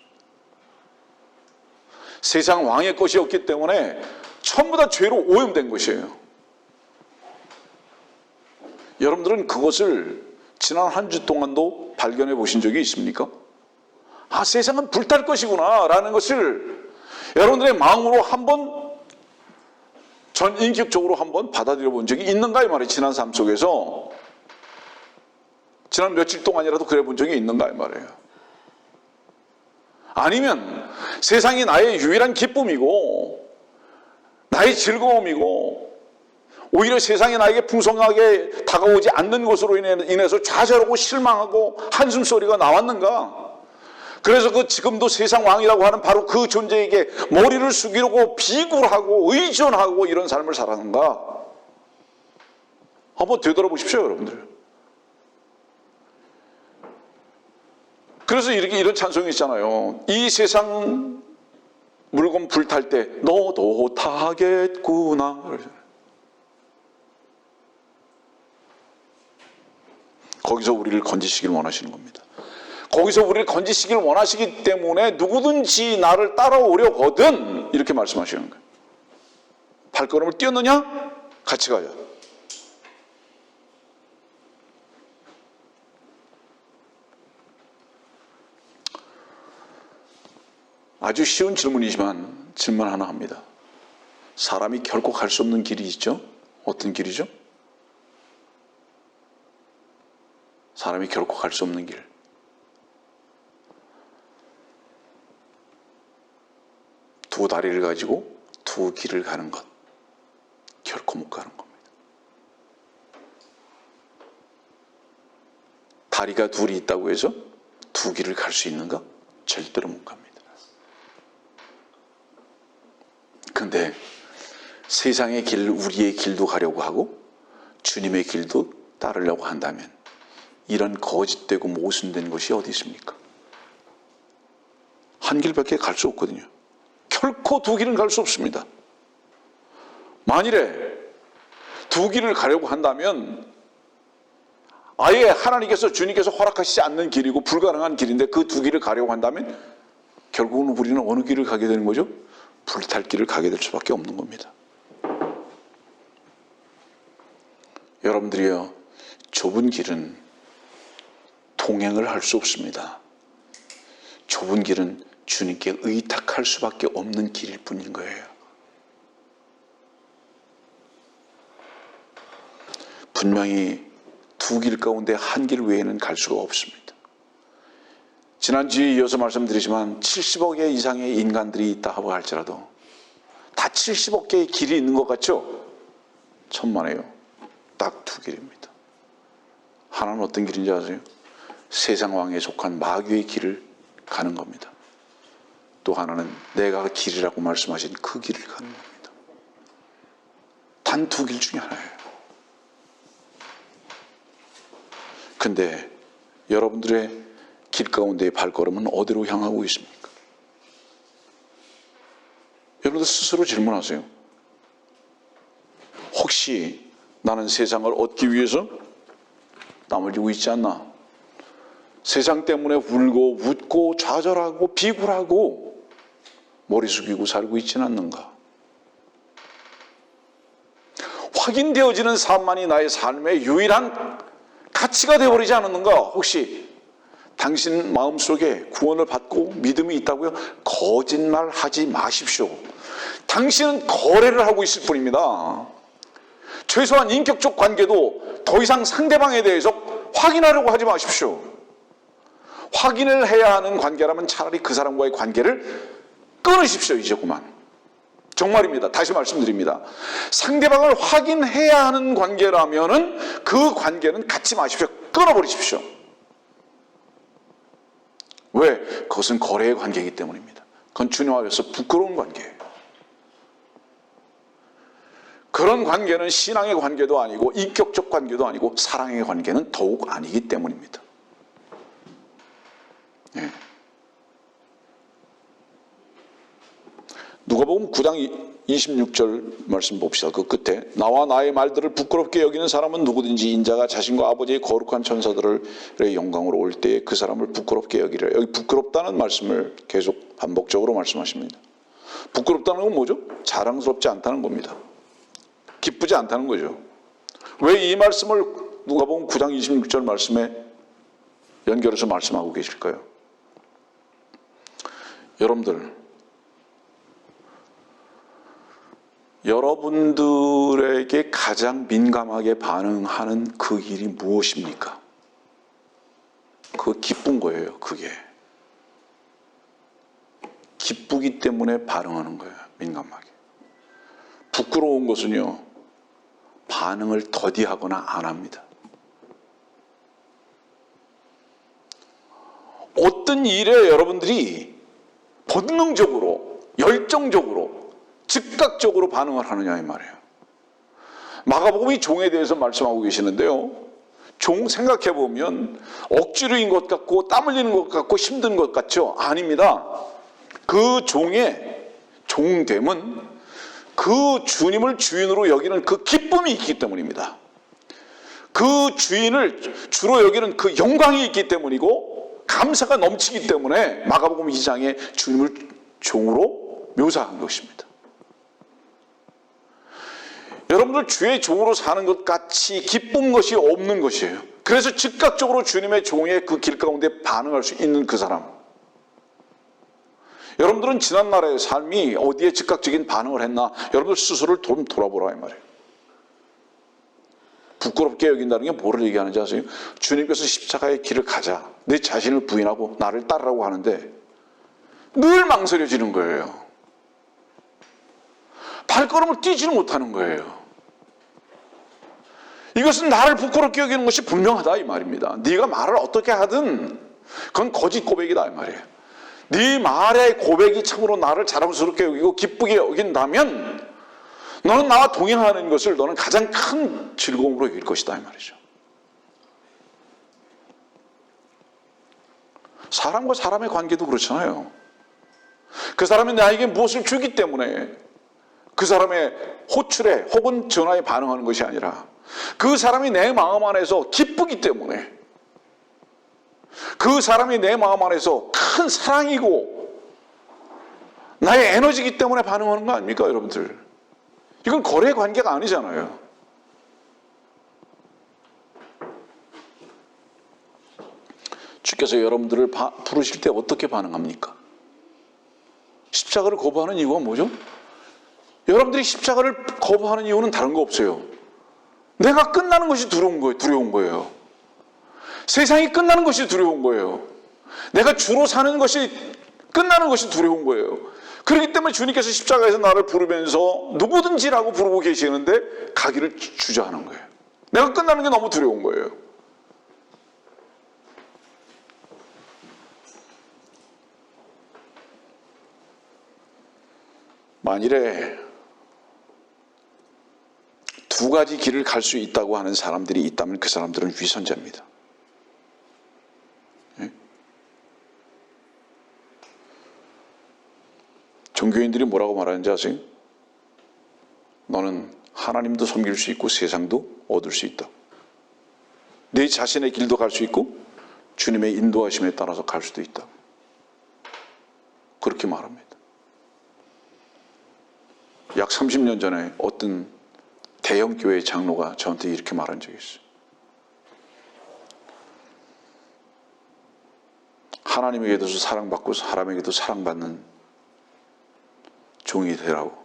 세상 왕의 것이었기 때문에 전부 다 죄로 오염된 것이에요. 여러분들은 그것을 지난 한 주 동안도 발견해 보신 적이 있습니까? 세상은 불탈 것이구나 라는 것을 여러분들의 마음으로 한번 전인격적으로 한번 받아들여 본 적이 있는가 이 말이에요. 지난 삶 속에서 지난 며칠 동안이라도 그래 본 적이 있는가 이 말이에요. 아니면 세상이 나의 유일한 기쁨이고 나의 즐거움이고 오히려 세상이 나에게 풍성하게 다가오지 않는 것으로 인해서 좌절하고 실망하고 한숨소리가 나왔는가? 그래서 지금도 세상 왕이라고 하는 바로 그 존재에게 머리를 숙이려고 비굴하고 의존하고 이런 삶을 살았는가? 한번 되돌아보십시오, 여러분들. 그래서 이런 찬송이 있잖아요. 이 세상 물건 불탈 때 너도 타겠구나. 거기서 우리를 건지시길 원하시는 겁니다. 거기서 우리를 건지시길 원하시기 때문에 누구든지 나를 따라오려거든 이렇게 말씀하시는 거예요. 발걸음을 뛰었느냐? 같이 가자. 아주 쉬운 질문이지만 질문 하나 합니다. 사람이 결코 갈 수 없는 길이 있죠? 어떤 길이죠? 사람이 결코 갈 수 없는 길. 두 다리를 가지고 두 길을 가는 것. 결코 못 가는 겁니다. 다리가 둘이 있다고 해서 두 길을 갈 수 있는가? 절대로 못 갑니다. 그런데 세상의 길, 우리의 길도 가려고 하고 주님의 길도 따르려고 한다면 이런 거짓되고 모순된 것이 어디 있습니까? 한 길밖에 갈 수 없거든요. 결코 두 길은 갈 수 없습니다. 만일에 두 길을 가려고 한다면 아예 하나님께서 주님께서 허락하시지 않는 길이고 불가능한 길인데 그 두 길을 가려고 한다면 결국은 우리는 어느 길을 가게 되는 거죠? 불탈 길을 가게 될 수밖에 없는 겁니다. 여러분들이요, 좁은 길은 동행을 할 수 없습니다. 좁은 길은 주님께 의탁할 수밖에 없는 길일 뿐인 거예요. 분명히 두 길 가운데 한 길 외에는 갈 수가 없습니다. 지난주에 이어서 말씀드리지만 70억 개 이상의 인간들이 있다고 할지라도 다 70억 개의 길이 있는 것 같죠? 천만에요. 딱 두 길입니다. 하나는 어떤 길인지 아세요? 세상 왕에 속한 마귀의 길을 가는 겁니다. 또 하나는 내가 길이라고 말씀하신 그 길을 가는 겁니다. 단 두 길 중에 하나예요. 근데 여러분들의 길 가운데의 발걸음은 어디로 향하고 있습니까? 여러분들 스스로 질문하세요. 혹시 나는 세상을 얻기 위해서 땀을 쥐고 있지 않나? 세상 때문에 울고 웃고 좌절하고 비굴하고 머리 숙이고 살고 있지는 않는가? 확인되어지는 삶만이 나의 삶의 유일한 가치가 되어버리지 않았는가? 혹시 당신 마음속에 구원을 받고 믿음이 있다고요? 거짓말하지 마십시오. 당신은 거래를 하고 있을 뿐입니다. 최소한 인격적 관계도 더 이상 상대방에 대해서 확인하려고 하지 마십시오. 확인을 해야 하는 관계라면 차라리 그 사람과의 관계를 끊으십시오. 이제 그만. 정말입니다. 다시 말씀드립니다. 상대방을 확인해야 하는 관계라면은 그 관계는 갖지 마십시오. 끊어버리십시오. 왜? 그것은 거래의 관계이기 때문입니다. 그건 주님 앞에서 부끄러운 관계예요. 그런 관계는 신앙의 관계도 아니고 인격적 관계도 아니고 사랑의 관계는 더욱 아니기 때문입니다. 네. 누가복음 9장 26절 말씀 봅시다. 그 끝에 나와 나의 말들을 부끄럽게 여기는 사람은 누구든지 인자가 자신과 아버지의 거룩한 천사들의 영광으로 올 때에 그 사람을 부끄럽게 여기라. 여기 부끄럽다는 말씀을 계속 반복적으로 말씀하십니다. 부끄럽다는 건 뭐죠? 자랑스럽지 않다는 겁니다. 기쁘지 않다는 거죠. 왜 이 말씀을 누가복음 9장 26절 말씀에 연결해서 말씀하고 계실까요? 여러분들에게 가장 민감하게 반응하는 그 일이 무엇입니까? 그거 기쁜 거예요. 그게 기쁘기 때문에 반응하는 거예요. 민감하게. 부끄러운 것은요, 반응을 더디하거나 안 합니다. 어떤 일에 여러분들이 본능적으로, 열정적으로, 즉각적으로 반응을 하느냐 이 말이에요. 마가복음이 종에 대해서 말씀하고 계시는데요. 종 생각해 보면 억지로인 것 같고 땀 흘리는 것 같고 힘든 것 같죠? 아닙니다. 그 종의 종됨은 그 주님을 주인으로 여기는 그 기쁨이 있기 때문입니다. 그 주인을 주로 여기는 그 영광이 있기 때문이고 감사가 넘치기 때문에 마가복음 2장에 주님을 종으로 묘사한 것입니다. 여러분들 주의 종으로 사는 것 같이 기쁜 것이 없는 것이에요. 그래서 즉각적으로 주님의 종의 그 길 가운데 반응할 수 있는 그 사람. 여러분들은 지난날의 삶이 어디에 즉각적인 반응을 했나? 여러분들 스스로를 돌아보라 이 말이에요. 부끄럽게 여긴다는 게 뭐를 얘기하는지 아세요? 주님께서 십자가의 길을 가자. 내 자신을 부인하고 나를 따르라고 하는데 늘 망설여지는 거예요. 발걸음을 띄지는 못하는 거예요. 이것은 나를 부끄럽게 여기는 것이 분명하다 이 말입니다. 네가 말을 어떻게 하든 그건 거짓 고백이다 이 말이에요. 네 말의 고백이 참으로 나를 자랑스럽게 여기고 기쁘게 여긴다면 너는 나와 동행하는 것을 너는 가장 큰 즐거움으로 여길 것이다 이 말이죠. 사람과 사람의 관계도 그렇잖아요. 그 사람이 나에게 무엇을 주기 때문에 그 사람의 호출에 혹은 전화에 반응하는 것이 아니라 그 사람이 내 마음 안에서 기쁘기 때문에 그 사람이 내 마음 안에서 큰 사랑이고 나의 에너지이기 때문에 반응하는 거 아닙니까 여러분들? 이건 거래 관계가 아니잖아요. 주께서 여러분들을 부르실 때 어떻게 반응합니까? 십자가를 거부하는 이유가 뭐죠? 여러분들이 십자가를 거부하는 이유는 다른 거 없어요. 내가 끝나는 것이 두려운 거예요. 세상이 끝나는 것이 두려운 거예요. 내가 주로 사는 것이 끝나는 것이 두려운 거예요. 그렇기 때문에 주님께서 십자가에서 나를 부르면서 누구든지라고 부르고 계시는데 가기를 주저하는 거예요. 내가 끝나는 게 너무 두려운 거예요. 만일에 두 가지 길을 갈 수 있다고 하는 사람들이 있다면 그 사람들은 위선자입니다. 종교인들이 뭐라고 말하는지 아세요? 너는 하나님도 섬길 수 있고 세상도 얻을 수 있다. 내 자신의 길도 갈 수 있고 주님의 인도하심에 따라서 갈 수도 있다. 그렇게 말합니다. 약 30년 전에 어떤 대형 교회 장로가 저한테 이렇게 말한 적이 있어요. 하나님에게도 사랑받고 사람에게도 사랑받는 종이 되라고.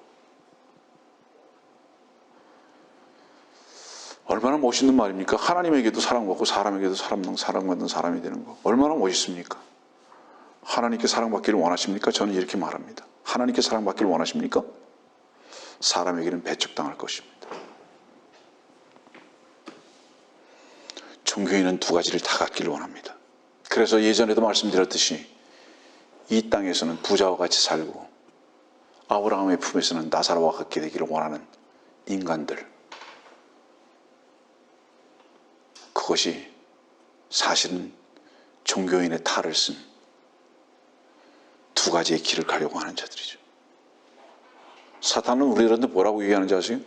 얼마나 멋있는 말입니까? 하나님에게도 사랑받고 사람에게도 사랑받는 사람이 되는 거. 얼마나 멋있습니까? 하나님께 사랑받기를 원하십니까? 저는 이렇게 말합니다. 하나님께 사랑받기를 원하십니까? 사람에게는 배척당할 것입니다. 종교인은 두 가지를 다 갖기를 원합니다. 그래서 예전에도 말씀드렸듯이 이 땅에서는 부자와 같이 살고 아브라함의 품에서는 나사로와 같게 되기를 원하는 인간들, 그것이 사실은 종교인의 탈을 쓴 두 가지의 길을 가려고 하는 자들이죠. 사탄은 우리들한테 뭐라고 얘기하는지 아세요?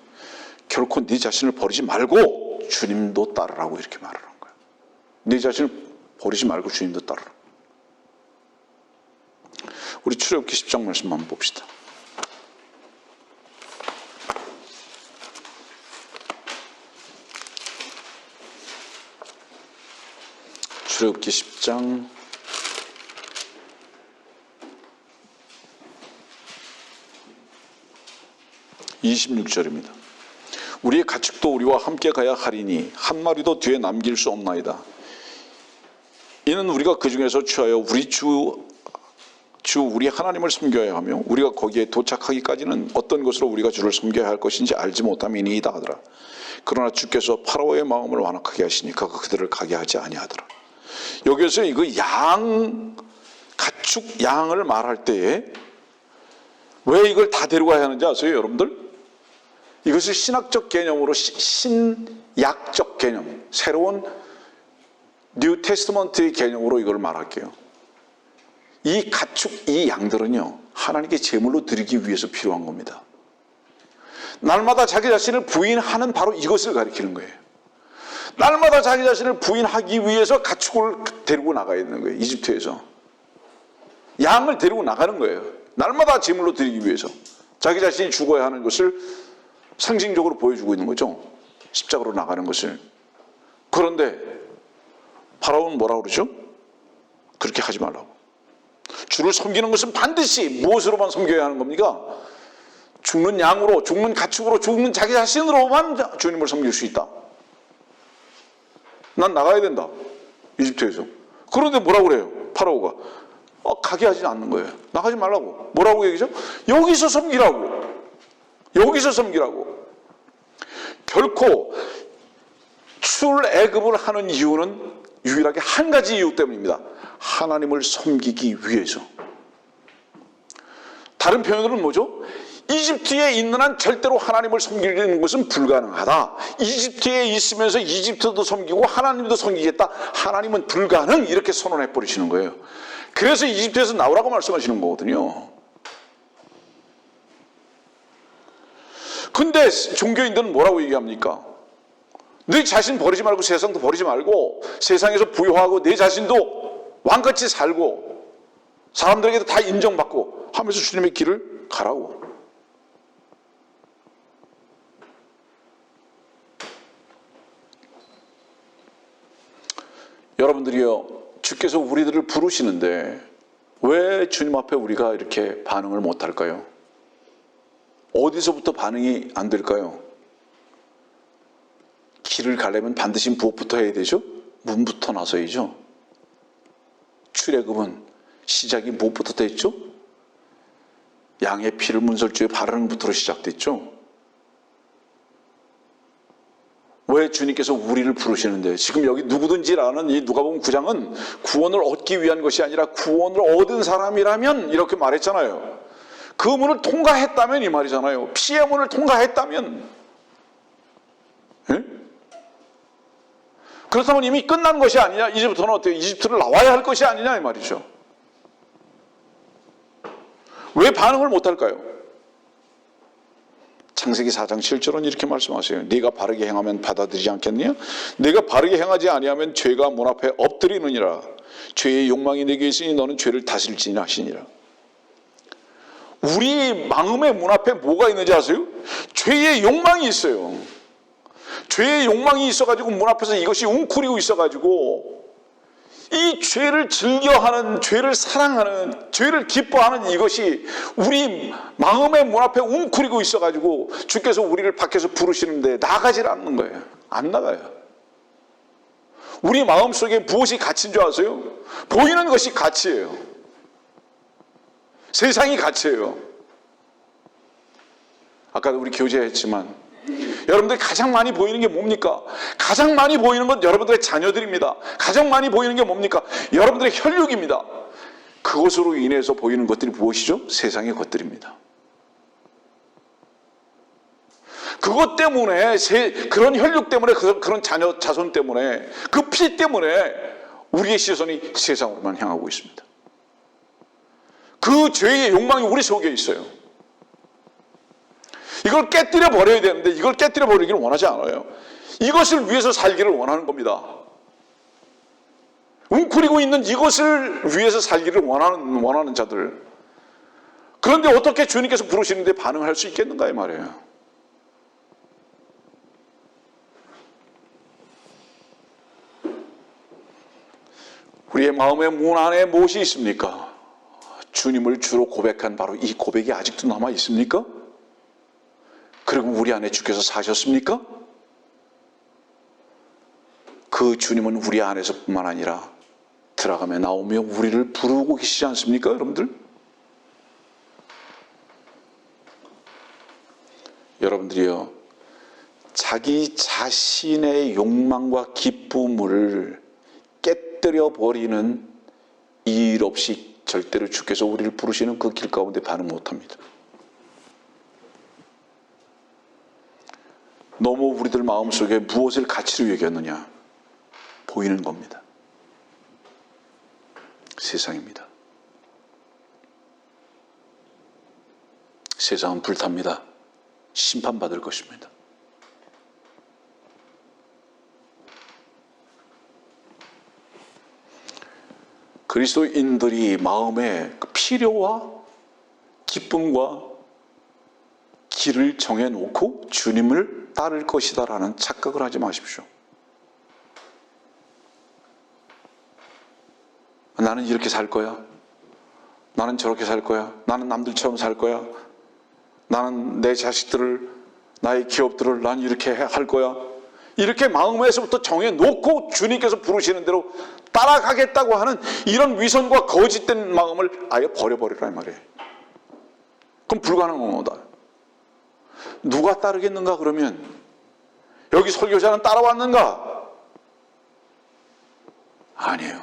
결코 네 자신을 버리지 말고 주님도 따르라고 이렇게 말하는 거예요. 네 자신을 버리지 말고 주님도 따르라. 우리 출애굽기 10장 말씀 한번 봅시다. 출애굽기 10장 26절입니다. 우리의 가축도 우리와 함께 가야 하리니 한 마리도 뒤에 남길 수 없나이다. 이는 우리가 그 중에서 취하여 우리 우리 하나님을 섬겨야 하며 우리가 거기에 도착하기까지는 어떤 것으로 우리가 주를 섬겨야 할 것인지 알지 못함이니이다 하더라. 그러나 주께서 파라오의 마음을 완악하게 하시니까 그들을 가게 하지 아니하더라. 여기에서 이거 가축 양을 말할 때에 왜 이걸 다 데려가야 하는지 아세요, 여러분들? 이것을 신학적 개념으로 신약적 개념, 새로운 뉴 테스트먼트의 개념으로 이걸 말할게요. 이 가축, 이 양들은요, 하나님께 제물로 드리기 위해서 필요한 겁니다. 날마다 자기 자신을 부인하는 바로 이것을 가리키는 거예요. 날마다 자기 자신을 부인하기 위해서 가축을 데리고 나가야 되는 거예요. 이집트에서 양을 데리고 나가는 거예요. 날마다 제물로 드리기 위해서 자기 자신이 죽어야 하는 것을 상징적으로 보여주고 있는 거죠. 십자가로 나가는 것을. 그런데 파라오는 뭐라고 그러죠? 그렇게 하지 말라고. 주를 섬기는 것은 반드시 무엇으로만 섬겨야 하는 겁니까? 죽는 양으로, 죽는 가축으로, 죽는 자기 자신으로만 주님을 섬길 수 있다. 난 나가야 된다. 이집트에서. 그런데 뭐라고 그래요? 파라오가. 가게 하지 않는 거예요. 나가지 말라고. 뭐라고 얘기죠? 여기서 섬기라고. 여기서 섬기라고. 결코 출애굽을 하는 이유는 유일하게 한 가지 이유 때문입니다. 하나님을 섬기기 위해서. 다른 표현으로는 뭐죠? 이집트에 있는 한 절대로 하나님을 섬기는 것은 불가능하다. 이집트에 있으면서 이집트도 섬기고 하나님도 섬기겠다. 하나님은 불가능. 이렇게 선언해 버리시는 거예요. 그래서 이집트에서 나오라고 말씀하시는 거거든요. 근데 종교인들은 뭐라고 얘기합니까? 네 자신 버리지 말고 세상도 버리지 말고 세상에서 부유하고 내 자신도 왕같이 살고 사람들에게도 다 인정받고 하면서 주님의 길을 가라고. 여러분들이요, 주께서 우리들을 부르시는데 왜 주님 앞에 우리가 이렇게 반응을 못할까요? 어디서부터 반응이 안 될까요? 길을 가려면 반드시 무엇부터 해야 되죠? 문부터 나서야죠. 출애굽은 시작이 무엇부터 됐죠? 양의 피를 문설주에 바르는 것부터 시작됐죠. 왜 주님께서 우리를 부르시는데, 지금 여기 누구든지라는 이 누가복음 9장은 구원을 얻기 위한 것이 아니라 구원을 얻은 사람이라면 이렇게 말했잖아요. 그 문을 통과했다면 이 말이잖아요. 피의 문을 통과했다면. 예? 그렇다면 이미 끝난 것이 아니냐? 이제부터는 어때요? 이집트를 나와야 할 것이 아니냐 이 말이죠. 왜 반응을 못할까요? 창세기 4장 7절은 이렇게 말씀하세요. 네가 바르게 행하면 받아들이지 않겠느냐? 네가 바르게 행하지 아니하면 죄가 문 앞에 엎드리느니라. 죄의 욕망이 네게 있으니 너는 죄를 다스릴지니라 하시니라. 우리 마음의 문 앞에 뭐가 있는지 아세요? 죄의 욕망이 있어요. 죄의 욕망이 있어가지고 문 앞에서 이것이 웅크리고 있어가지고 이 죄를 즐겨하는, 죄를 사랑하는, 죄를 기뻐하는 이것이 우리 마음의 문 앞에 웅크리고 있어가지고 주께서 우리를 밖에서 부르시는데 나가질 않는 거예요. 안 나가요. 우리 마음속에 무엇이 가치인 줄 아세요? 보이는 것이 가치예요. 세상이 가치예요. 아까도 우리 교제했지만 여러분들이 가장 많이 보이는 게 뭡니까? 가장 많이 보이는 건 여러분들의 자녀들입니다. 가장 많이 보이는 게 뭡니까? 여러분들의 혈육입니다. 그것으로 인해서 보이는 것들이 무엇이죠? 세상의 것들입니다. 그것 때문에, 그런 혈육 때문에, 그런 자손 때문에, 그 피 때문에 우리의 시선이 세상으로만 향하고 있습니다. 그 죄의 욕망이 우리 속에 있어요. 이걸 깨뜨려 버려야 되는데 이걸 깨뜨려 버리기를 원하지 않아요. 이것을 위해서 살기를 원하는 겁니다. 웅크리고 있는 이것을 위해서 살기를 원하는 자들. 그런데 어떻게 주님께서 부르시는데 반응할 수 있겠는가 이 말이에요. 우리의 마음의 문 안에 무엇이 있습니까? 주님을 주로 고백한 바로 이 고백이 아직도 남아 있습니까? 그리고 우리 안에 주께서 사셨습니까? 그 주님은 우리 안에서뿐만 아니라 들어가며 나오며 우리를 부르고 계시지 않습니까, 여러분들? 여러분들이요, 자기 자신의 욕망과 기쁨을 깨뜨려 버리는 일 없이 절대로 주께서 우리를 부르시는 그 길 가운데 반응 못합니다. 너무 우리들 마음속에 무엇을 가치로 여겼느냐 보이는 겁니다. 세상입니다. 세상은 불탑니다. 심판받을 것입니다. 그리스도인들이 마음의 필요와 기쁨과 길을 정해놓고 주님을 따를 것이다라는 착각을 하지 마십시오. 나는 이렇게 살 거야. 나는 저렇게 살 거야. 나는 남들처럼 살 거야. 나는 내 자식들을, 나의 기업들을 난 이렇게 할 거야. 이렇게 마음에서부터 정해놓고 주님께서 부르시는 대로 따라가겠다고 하는 이런 위선과 거짓된 마음을 아예 버려버리라 이 말이에요. 그럼 불가능한 거다. 누가 따르겠는가 그러면 여기 설교자는 따라왔는가? 아니에요.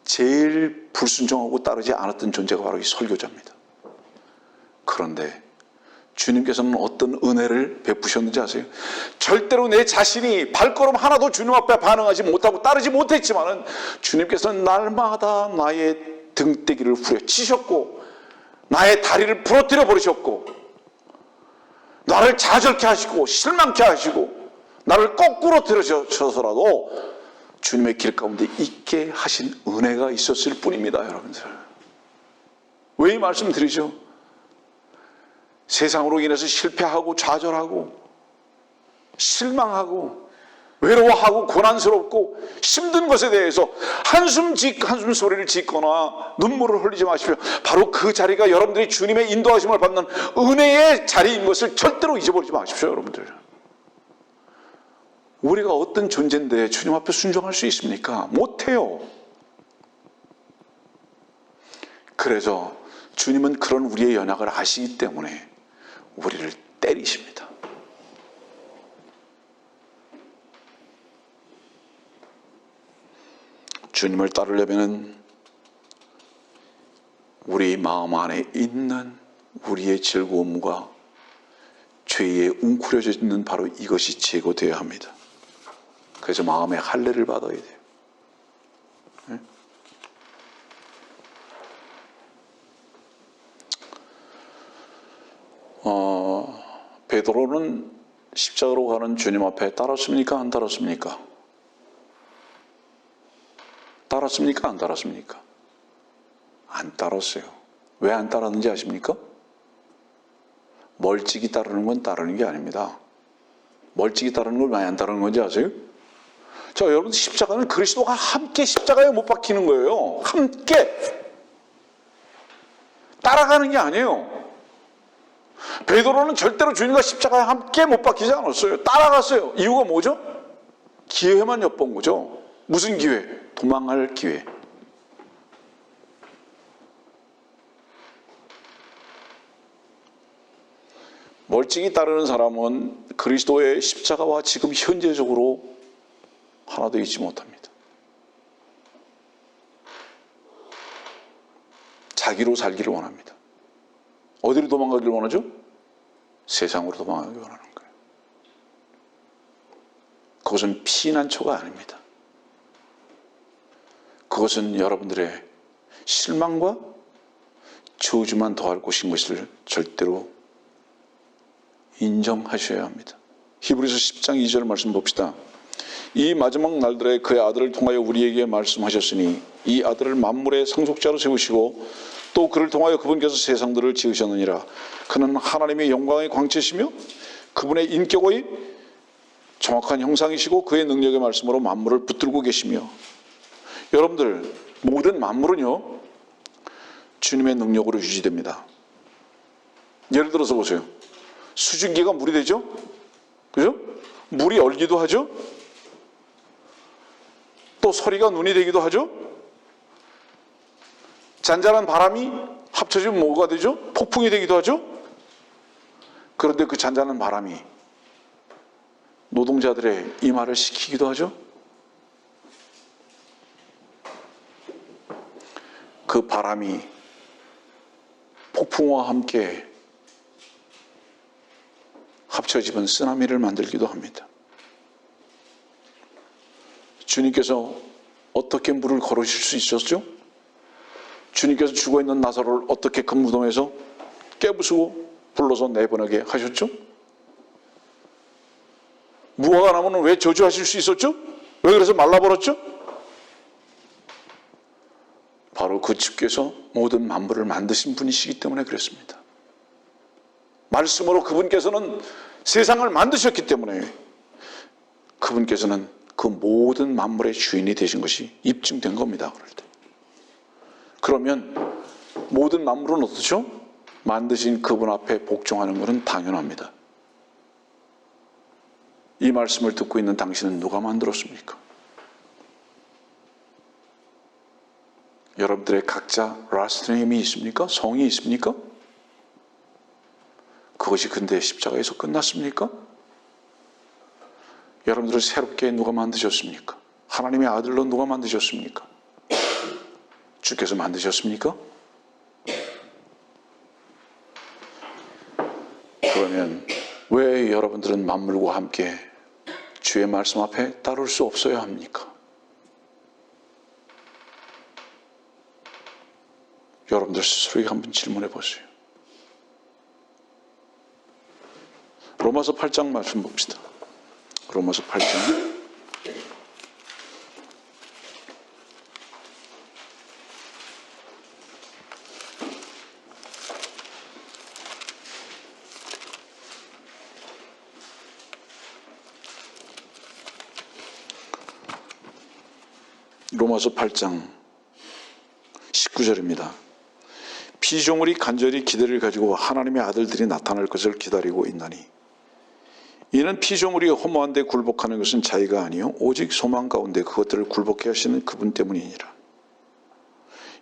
제일 불순종하고 따르지 않았던 존재가 바로 이 설교자입니다. 그런데 주님께서는 어떤 은혜를 베푸셨는지 아세요? 절대로 내 자신이 발걸음 하나도 주님 앞에 반응하지 못하고 따르지 못했지만은 주님께서는 날마다 나의 등대기를 후려치셨고 나의 다리를 부러뜨려 버리셨고 나를 좌절케 하시고 실망케 하시고 나를 거꾸로 들으셔서라도 주님의 길 가운데 있게 하신 은혜가 있었을 뿐입니다. 여러분들, 왜 이 말씀 드리죠? 세상으로 인해서 실패하고 좌절하고 실망하고 외로워하고 고난스럽고 힘든 것에 대해서 한숨 소리를 짓거나 눈물을 흘리지 마십시오. 바로 그 자리가 여러분들이 주님의 인도하심을 받는 은혜의 자리인 것을 절대로 잊어버리지 마십시오. 여러분들, 우리가 어떤 존재인데 주님 앞에 순종할 수 있습니까? 못해요. 그래서 주님은 그런 우리의 연약을 아시기 때문에 우리를 때리십니다. 주님을 따르려면 우리 마음 안에 있는 우리의 즐거움과 죄에 웅크려져 있는 바로 이것이 제거되어야 합니다. 그래서 마음의 할례를 받아야 돼요. 네? 베드로는 십자가로 가는 주님 앞에 따랐습니까? 안 따랐습니까? 따랐습니까? 안 따랐습니까? 안 따랐어요. 왜 안 따랐는지 아십니까? 멀찍이 따르는 건 따르는 게 아닙니다. 멀찍이 따르는 걸 왜 안 따르는 건지 아세요? 자, 여러분, 십자가는 그리스도가 함께 십자가에 못 박히는 거예요. 함께 따라가는 게 아니에요. 베드로는 절대로 주님과 십자가에 함께 못 박히지 않았어요. 따라갔어요. 이유가 뭐죠? 기회만 엿본 거죠. 무슨 기회? 도망할 기회. 멀찍이 따르는 사람은 그리스도의 십자가와 지금 현재적으로 하나도 잊지 못합니다. 자기로 살기를 원합니다. 어디로 도망가기를 원하죠? 세상으로 도망가기를 원하는 거예요. 그것은 피난처가 아닙니다. 그것은 여러분들의 실망과 저주만 더할 곳인 것을 절대로 인정하셔야 합니다. 히브리서 10장 2절 말씀 봅시다. 이 마지막 날들에 그의 아들을 통하여 우리에게 말씀하셨으니 이 아들을 만물의 상속자로 세우시고 또 그를 통하여 그분께서 세상들을 지으셨느니라. 그는 하나님의 영광의 광채시며 그분의 인격의 정확한 형상이시고 그의 능력의 말씀으로 만물을 붙들고 계시며. 여러분들, 모든 만물은요 주님의 능력으로 유지됩니다. 예를 들어서 보세요. 수증기가 물이 되죠? 그죠? 물이 얼기도 하죠? 또 서리가 눈이 되기도 하죠? 잔잔한 바람이 합쳐지면 뭐가 되죠? 폭풍이 되기도 하죠? 그런데 그 잔잔한 바람이 노동자들의 이마를 식히기도 하죠? 그 바람이 폭풍과 함께 합쳐지면 쓰나미를 만들기도 합니다. 주님께서 어떻게 물을 걸으실 수 있었죠? 주님께서 죽어있는 나사로를 어떻게 그 무덤에서 깨부수고 불러서 내보내게 하셨죠? 무화과 나무는 왜 저주하실 수 있었죠? 왜 그래서 말라버렸죠? 바로 그 주께서 모든 만물을 만드신 분이시기 때문에 그랬습니다. 말씀으로 그분께서는 세상을 만드셨기 때문에 그분께서는 그 모든 만물의 주인이 되신 것이 입증된 겁니다. 그럴 때. 그러면 모든 만물은 어떻죠? 만드신 그분 앞에 복종하는 것은 당연합니다. 이 말씀을 듣고 있는 당신은 누가 만들었습니까? 여러분들의 각자 라스트 네임이 있습니까? 성이 있습니까? 그것이 근대 십자가에서 끝났습니까? 여러분들을 새롭게 누가 만드셨습니까? 하나님의 아들로 누가 만드셨습니까? 주께서 만드셨습니까? 그러면 왜 여러분들은 만물과 함께 주의 말씀 앞에 따를 수 없어야 합니까? 여러분들 스스로에게 한번 질문해 보세요. 로마서 8장 말씀 봅시다. 로마서 8장. 로마서 8장 19절입니다. 피조물이 간절히 기대를 가지고 하나님의 아들들이 나타날 것을 기다리고 있나니 이는 피조물이 허무한 데 굴복하는 것은 자의가 아니요 오직 소망 가운데 그것들을 굴복해 하시는 그분 때문이니라.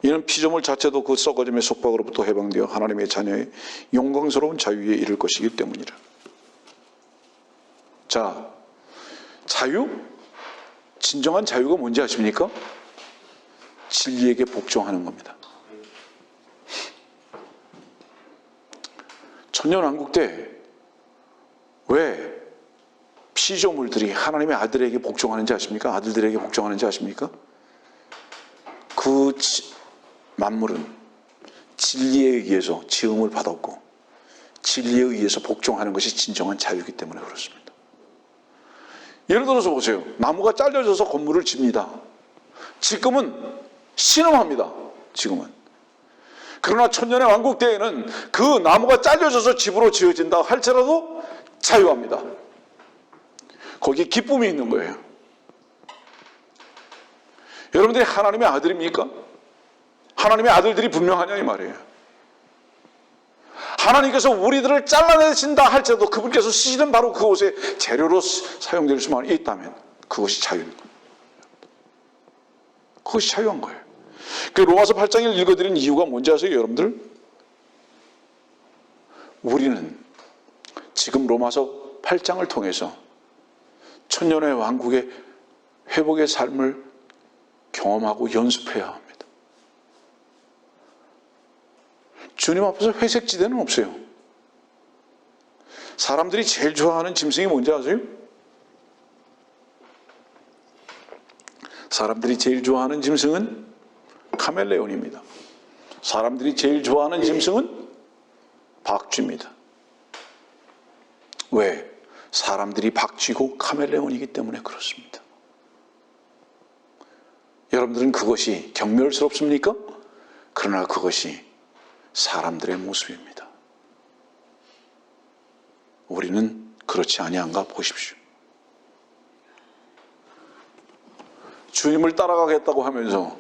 이는 피조물 자체도 그 썩어짐의 속박으로부터 해방되어 하나님의 자녀의 영광스러운 자유에 이를 것이기 때문이라. 자, 자유? 진정한 자유가 뭔지 아십니까? 진리에게 복종하는 겁니다. 천년왕국 때 왜 피조물들이 하나님의 아들에게 복종하는지 아십니까? 아들들에게 복종하는지 아십니까? 그 만물은 진리에 의해서 지음을 받았고 진리에 의해서 복종하는 것이 진정한 자유이기 때문에 그렇습니다. 예를 들어서 보세요. 나무가 잘려져서 건물을 집니다. 지금은 신음합니다. 지금은. 그러나 천년의 왕국 때에는 그 나무가 잘려져서 집으로 지어진다 할지라도 자유합니다. 거기에 기쁨이 있는 거예요. 여러분들이 하나님의 아들입니까? 하나님의 아들들이 분명하냐 이 말이에요. 하나님께서 우리들을 잘라내신다 할지라도 그분께서 쓰시는 바로 그곳에 재료로 사용될 수만 있다면 그것이 자유인 거예요. 그것이 자유한 거예요. 그 로마서 8장을 읽어드린 이유가 뭔지 아세요, 여러분들? 우리는 지금 로마서 8장을 통해서 천년의 왕국의 회복의 삶을 경험하고 연습해야 합니다. 주님 앞에서 회색지대는 없어요. 사람들이 제일 좋아하는 짐승이 뭔지 아세요? 사람들이 제일 좋아하는 짐승은 카멜레온입니다. 사람들이 제일 좋아하는 짐승은 박쥐입니다. 왜? 사람들이 박쥐고 카멜레온이기 때문에 그렇습니다. 여러분들은 그것이 경멸스럽습니까? 그러나 그것이 사람들의 모습입니다. 우리는 그렇지 아니한가 보십시오. 주님을 따라가겠다고 하면서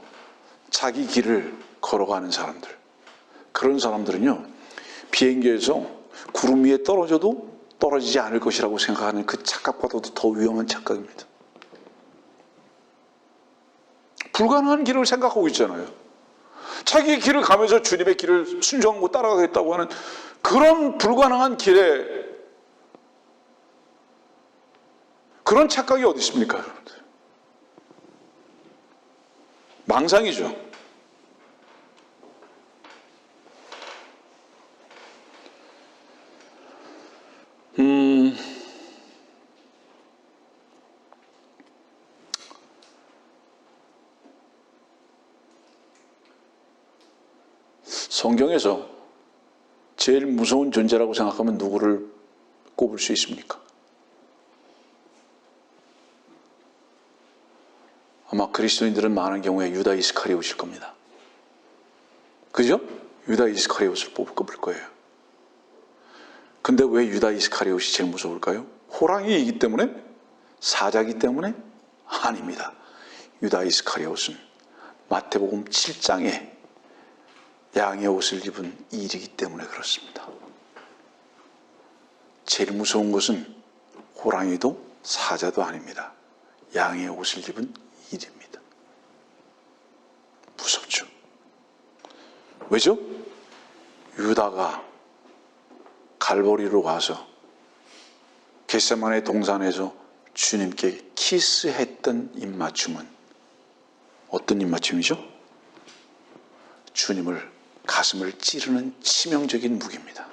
자기 길을 걸어가는 사람들, 그런 사람들은요, 비행기에서 구름 위에 떨어져도 떨어지지 않을 것이라고 생각하는 그 착각보다도 더 위험한 착각입니다. 불가능한 길을 생각하고 있잖아요. 자기 길을 가면서 주님의 길을 순종하고 따라가겠다고 하는 그런 불가능한 길에 그런 착각이 어디 있습니까, 여러분들? 망상이죠. 성경에서 제일 무서운 존재라고 생각하면 누구를 꼽을 수 있습니까? 아마 그리스도인들은 많은 경우에 유다 이스카리옷일 겁니다. 그죠? 유다 이스카리옷을 꼽을 거예요. 근데 왜 유다 이스카리옷이 제일 무서울까요? 호랑이이기 때문에? 사자이기 때문에? 아닙니다. 유다 이스카리옷은 마태복음 7장에 양의 옷을 입은 일이기 때문에 그렇습니다. 제일 무서운 것은 호랑이도 사자도 아닙니다. 양의 옷을 입은 일입니다. 무섭죠. 왜죠? 유다가 갈보리로 가서 겟세마네 동산에서 주님께 키스했던 입맞춤은 어떤 입맞춤이죠? 주님을 가슴을 찌르는 치명적인 무기입니다.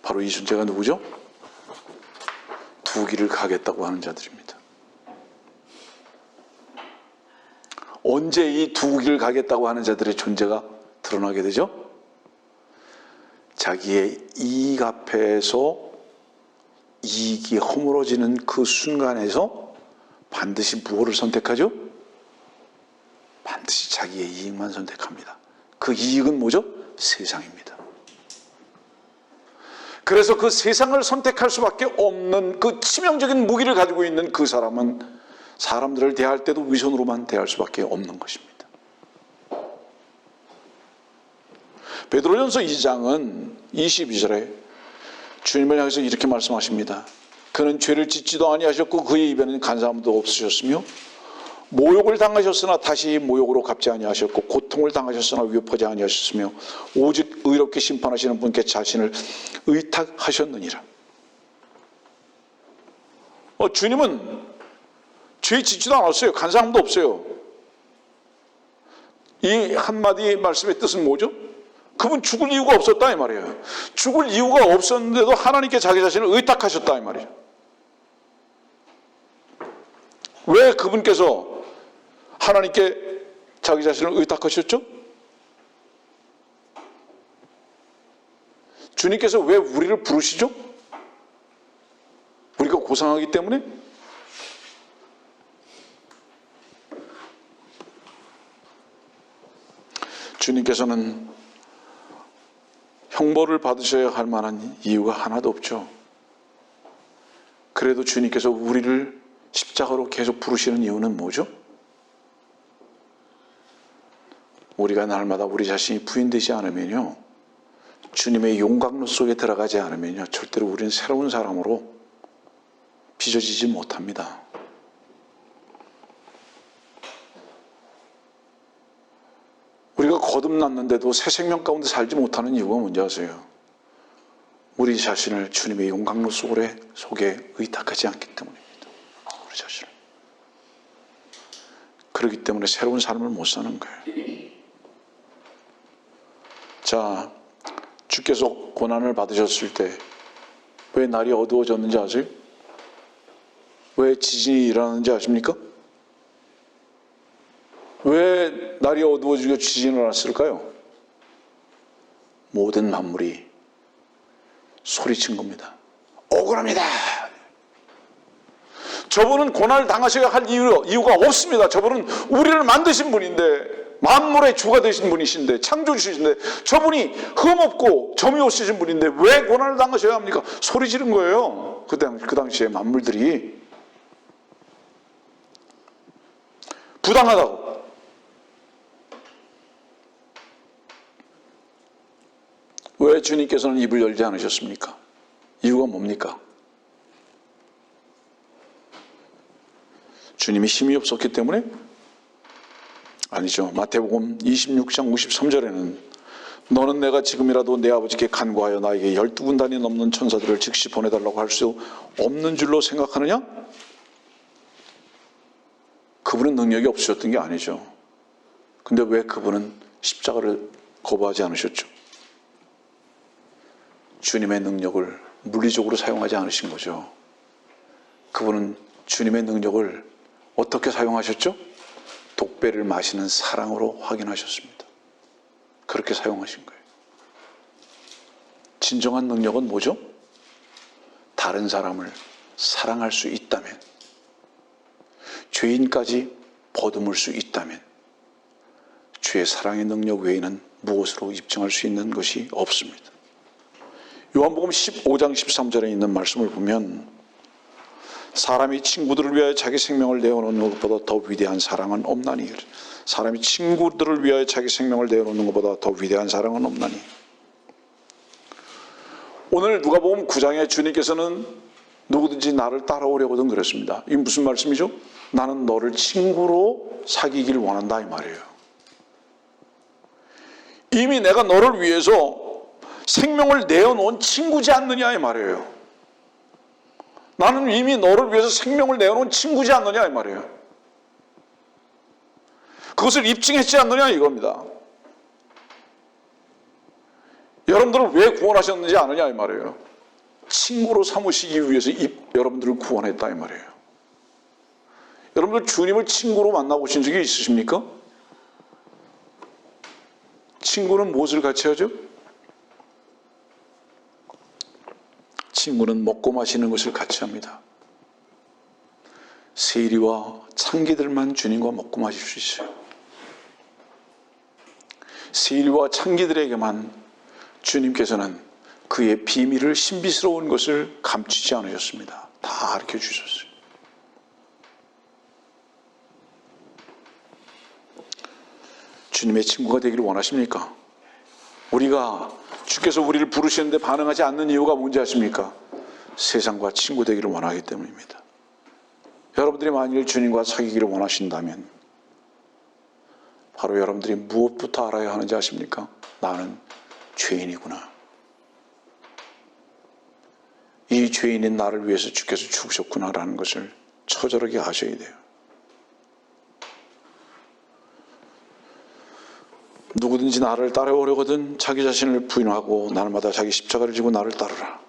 바로 이 존재가 누구죠? 두 길을 가겠다고 하는 자들입니다. 언제 이 두 길을 가겠다고 하는 자들의 존재가 드러나게 되죠? 자기의 이익 앞에서 이익이 허물어지는 그 순간에서 반드시 무엇을 선택하죠? 반드시 자기의 이익만 선택합니다. 그 이익은 뭐죠? 세상입니다. 그래서 그 세상을 선택할 수밖에 없는 그 치명적인 무기를 가지고 있는 그 사람은 사람들을 대할 때도 위선으로만 대할 수밖에 없는 것입니다. 베드로전서 2장은 22절에 주님을 향해서 이렇게 말씀하십니다. 그는 죄를 짓지도 아니하셨고 그의 입에는 간사함도 없으셨으며 모욕을 당하셨으나 다시 모욕으로 갚지 아니하셨고 고통을 당하셨으나 위협하지 아니하셨으며 오직 의롭게 심판하시는 분께 자신을 의탁하셨느니라. 주님은 죄 짓지도 않았어요. 간사함도 없어요. 이 한마디 말씀의 뜻은 뭐죠? 그분 죽을 이유가 없었다 이 말이에요. 죽을 이유가 없었는데도 하나님께 자기 자신을 의탁하셨다 이 말이에요. 왜 그분께서 하나님께 자기 자신을 의탁하셨죠? 주님께서 왜 우리를 부르시죠? 우리가 고상하기 때문에? 주님께서는 형벌을 받으셔야 할 만한 이유가 하나도 없죠. 그래도 주님께서 우리를 십자가로 계속 부르시는 이유는 뭐죠? 우리가 날마다 우리 자신이 부인되지 않으면요, 주님의 용광로 속에 들어가지 않으면요, 절대로 우리는 새로운 사람으로 빚어지지 못합니다. 우리가 거듭났는데도 새 생명 가운데 살지 못하는 이유가 뭔지 아세요? 우리 자신을 주님의 용광로 속에 의탁하지 않기 때문입니다. 우리 자신을. 그렇기 때문에 새로운 삶을 못 사는 거예요. 자, 주께서 고난을 받으셨을 때 왜 날이 어두워졌는지 아세요? 왜 지진이 일어나는지 아십니까? 왜 날이 어두워지고 지진이 일어났을까요? 모든 만물이 소리친 겁니다. 억울합니다. 저분은 고난을 당하셔야 할 이유가 없습니다. 저분은 우리를 만드신 분인데, 만물의 주가 되신 분이신데, 창조주신데, 저분이 흠없고 점이 없으신 분인데 왜 고난을 당하셔야 합니까? 소리 지른 거예요. 그 당시에 만물들이 부당하다고. 왜 주님께서는 입을 열지 않으셨습니까? 이유가 뭡니까? 주님이 힘이 없었기 때문에? 아니죠. 마태복음 26장 53절에는 너는 내가 지금이라도 내 아버지께 간구하여 나에게 12군단이 넘는 천사들을 즉시 보내달라고 할 수 없는 줄로 생각하느냐? 그분은 능력이 없으셨던 게 아니죠. 근데 왜 그분은 십자가를 거부하지 않으셨죠? 주님의 능력을 물리적으로 사용하지 않으신 거죠. 그분은 주님의 능력을 어떻게 사용하셨죠? 독배를 마시는 사랑으로 확인하셨습니다. 그렇게 사용하신 거예요. 진정한 능력은 뭐죠? 다른 사람을 사랑할 수 있다면, 죄인까지 보듬을 수 있다면 주의 사랑의 능력 외에는 무엇으로 입증할 수 있는 것이 없습니다. 요한복음 15장 13절에 있는 말씀을 보면 사람이 친구들을 위하여 자기 생명을 내어놓는 것보다 더 위대한 사랑은 없나니, 사람이 친구들을 위하여 자기 생명을 내어놓는 것보다 더 위대한 사랑은 없나니. 오늘 누가복음 9장에 주님께서는 누구든지 나를 따라오려거든 그랬습니다. 이게 무슨 말씀이죠? 나는 너를 친구로 사귀길 원한다 이 말이에요. 이미 내가 너를 위해서 생명을 내어놓은 친구지 않느냐 이 말이에요. 나는 이미 너를 위해서 생명을 내어놓은 친구지 않느냐 이 말이에요. 그것을 입증했지 않느냐 이겁니다. 여러분들을 왜 구원하셨는지 아느냐 이 말이에요. 친구로 삼으시기 위해서 여러분들을 구원했다 이 말이에요. 여러분들 주님을 친구로 만나보신 적이 있으십니까? 친구는 무엇을 같이 하죠? 친구는 먹고 마시는 것을 같이 합니다. 세리와 창기들만 주님과 먹고 마실 수 있어요. 세리와 창기들에게만 주님께서는 그의 비밀을, 신비스러운 것을 감추지 않으셨습니다. 다 가르쳐 주셨어요. 주님의 친구가 되기를 원하십니까? 주께서 우리를 부르시는데 반응하지 않는 이유가 뭔지 아십니까? 세상과 친구 되기를 원하기 때문입니다. 여러분들이 만일 주님과 사귀기를 원하신다면 바로 여러분들이 무엇부터 알아야 하는지 아십니까? 나는 죄인이구나. 이 죄인인 나를 위해서 주께서 죽으셨구나라는 것을 처절하게 아셔야 돼요. 누구든지 나를 따라오려거든 자기 자신을 부인하고 날마다 자기 십자가를 지고 나를 따르라.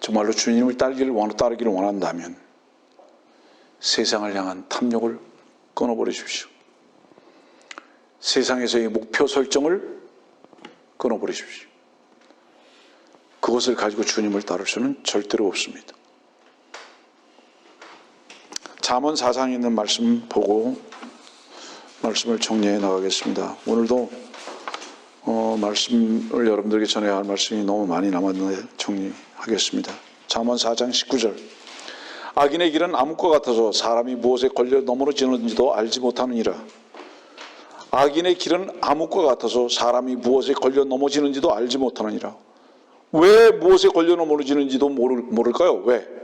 정말로 주님을 따르기를 원한다면 세상을 향한 탐욕을 끊어버리십시오. 세상에서의 목표 설정을 끊어버리십시오. 그것을 가지고 주님을 따를 수는 절대로 없습니다. 잠언 4장에 있는 말씀 보고 말씀을 정리해 나가겠습니다. 오늘도 말씀을 여러분들에게 전해야 할 말씀이 너무 많이 남았는데 정리하겠습니다. 잠언 4장 19절. 악인의 길은 암흑과 같아서 사람이 무엇에 걸려 넘어지는지도 알지 못하느니라. 악인의 길은 암흑과 같아서 사람이 무엇에 걸려 넘어지는지도 알지 못하느니라. 왜 무엇에 걸려 넘어지는지도 모를까요? 왜?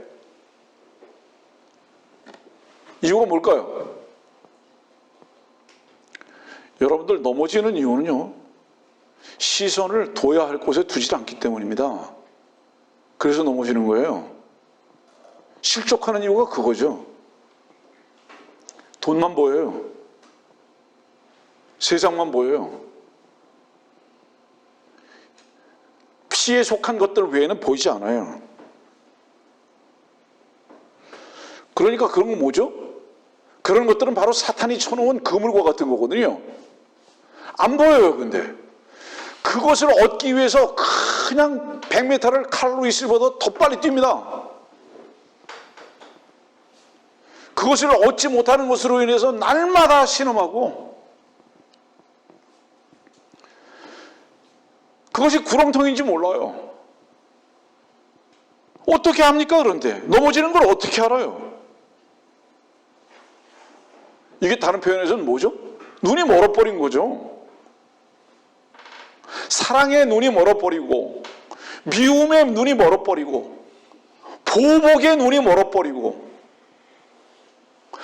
이유가 뭘까요? 여러분들 넘어지는 이유는요, 시선을 둬야 할 곳에 두지 않기 때문입니다. 그래서 넘어지는 거예요. 실족하는 이유가 그거죠. 돈만 보여요. 세상만 보여요. 피에 속한 것들 외에는 보이지 않아요. 그러니까 그런 건 뭐죠? 그런 것들은 바로 사탄이 쳐놓은 그물과 같은 거거든요. 안 보여요, 근데. 그것을 얻기 위해서 그냥 100m를 칼로 이슬보다 더 빨리 뜁니다. 그것을 얻지 못하는 것으로 인해서 날마다 신음하고, 그것이 구렁텅이인지 몰라요. 어떻게 합니까, 그런데? 넘어지는 걸 어떻게 알아요? 이게 다른 표현에서는 뭐죠? 눈이 멀어버린 거죠. 사랑의 눈이 멀어버리고, 미움의 눈이 멀어버리고, 보복의 눈이 멀어버리고,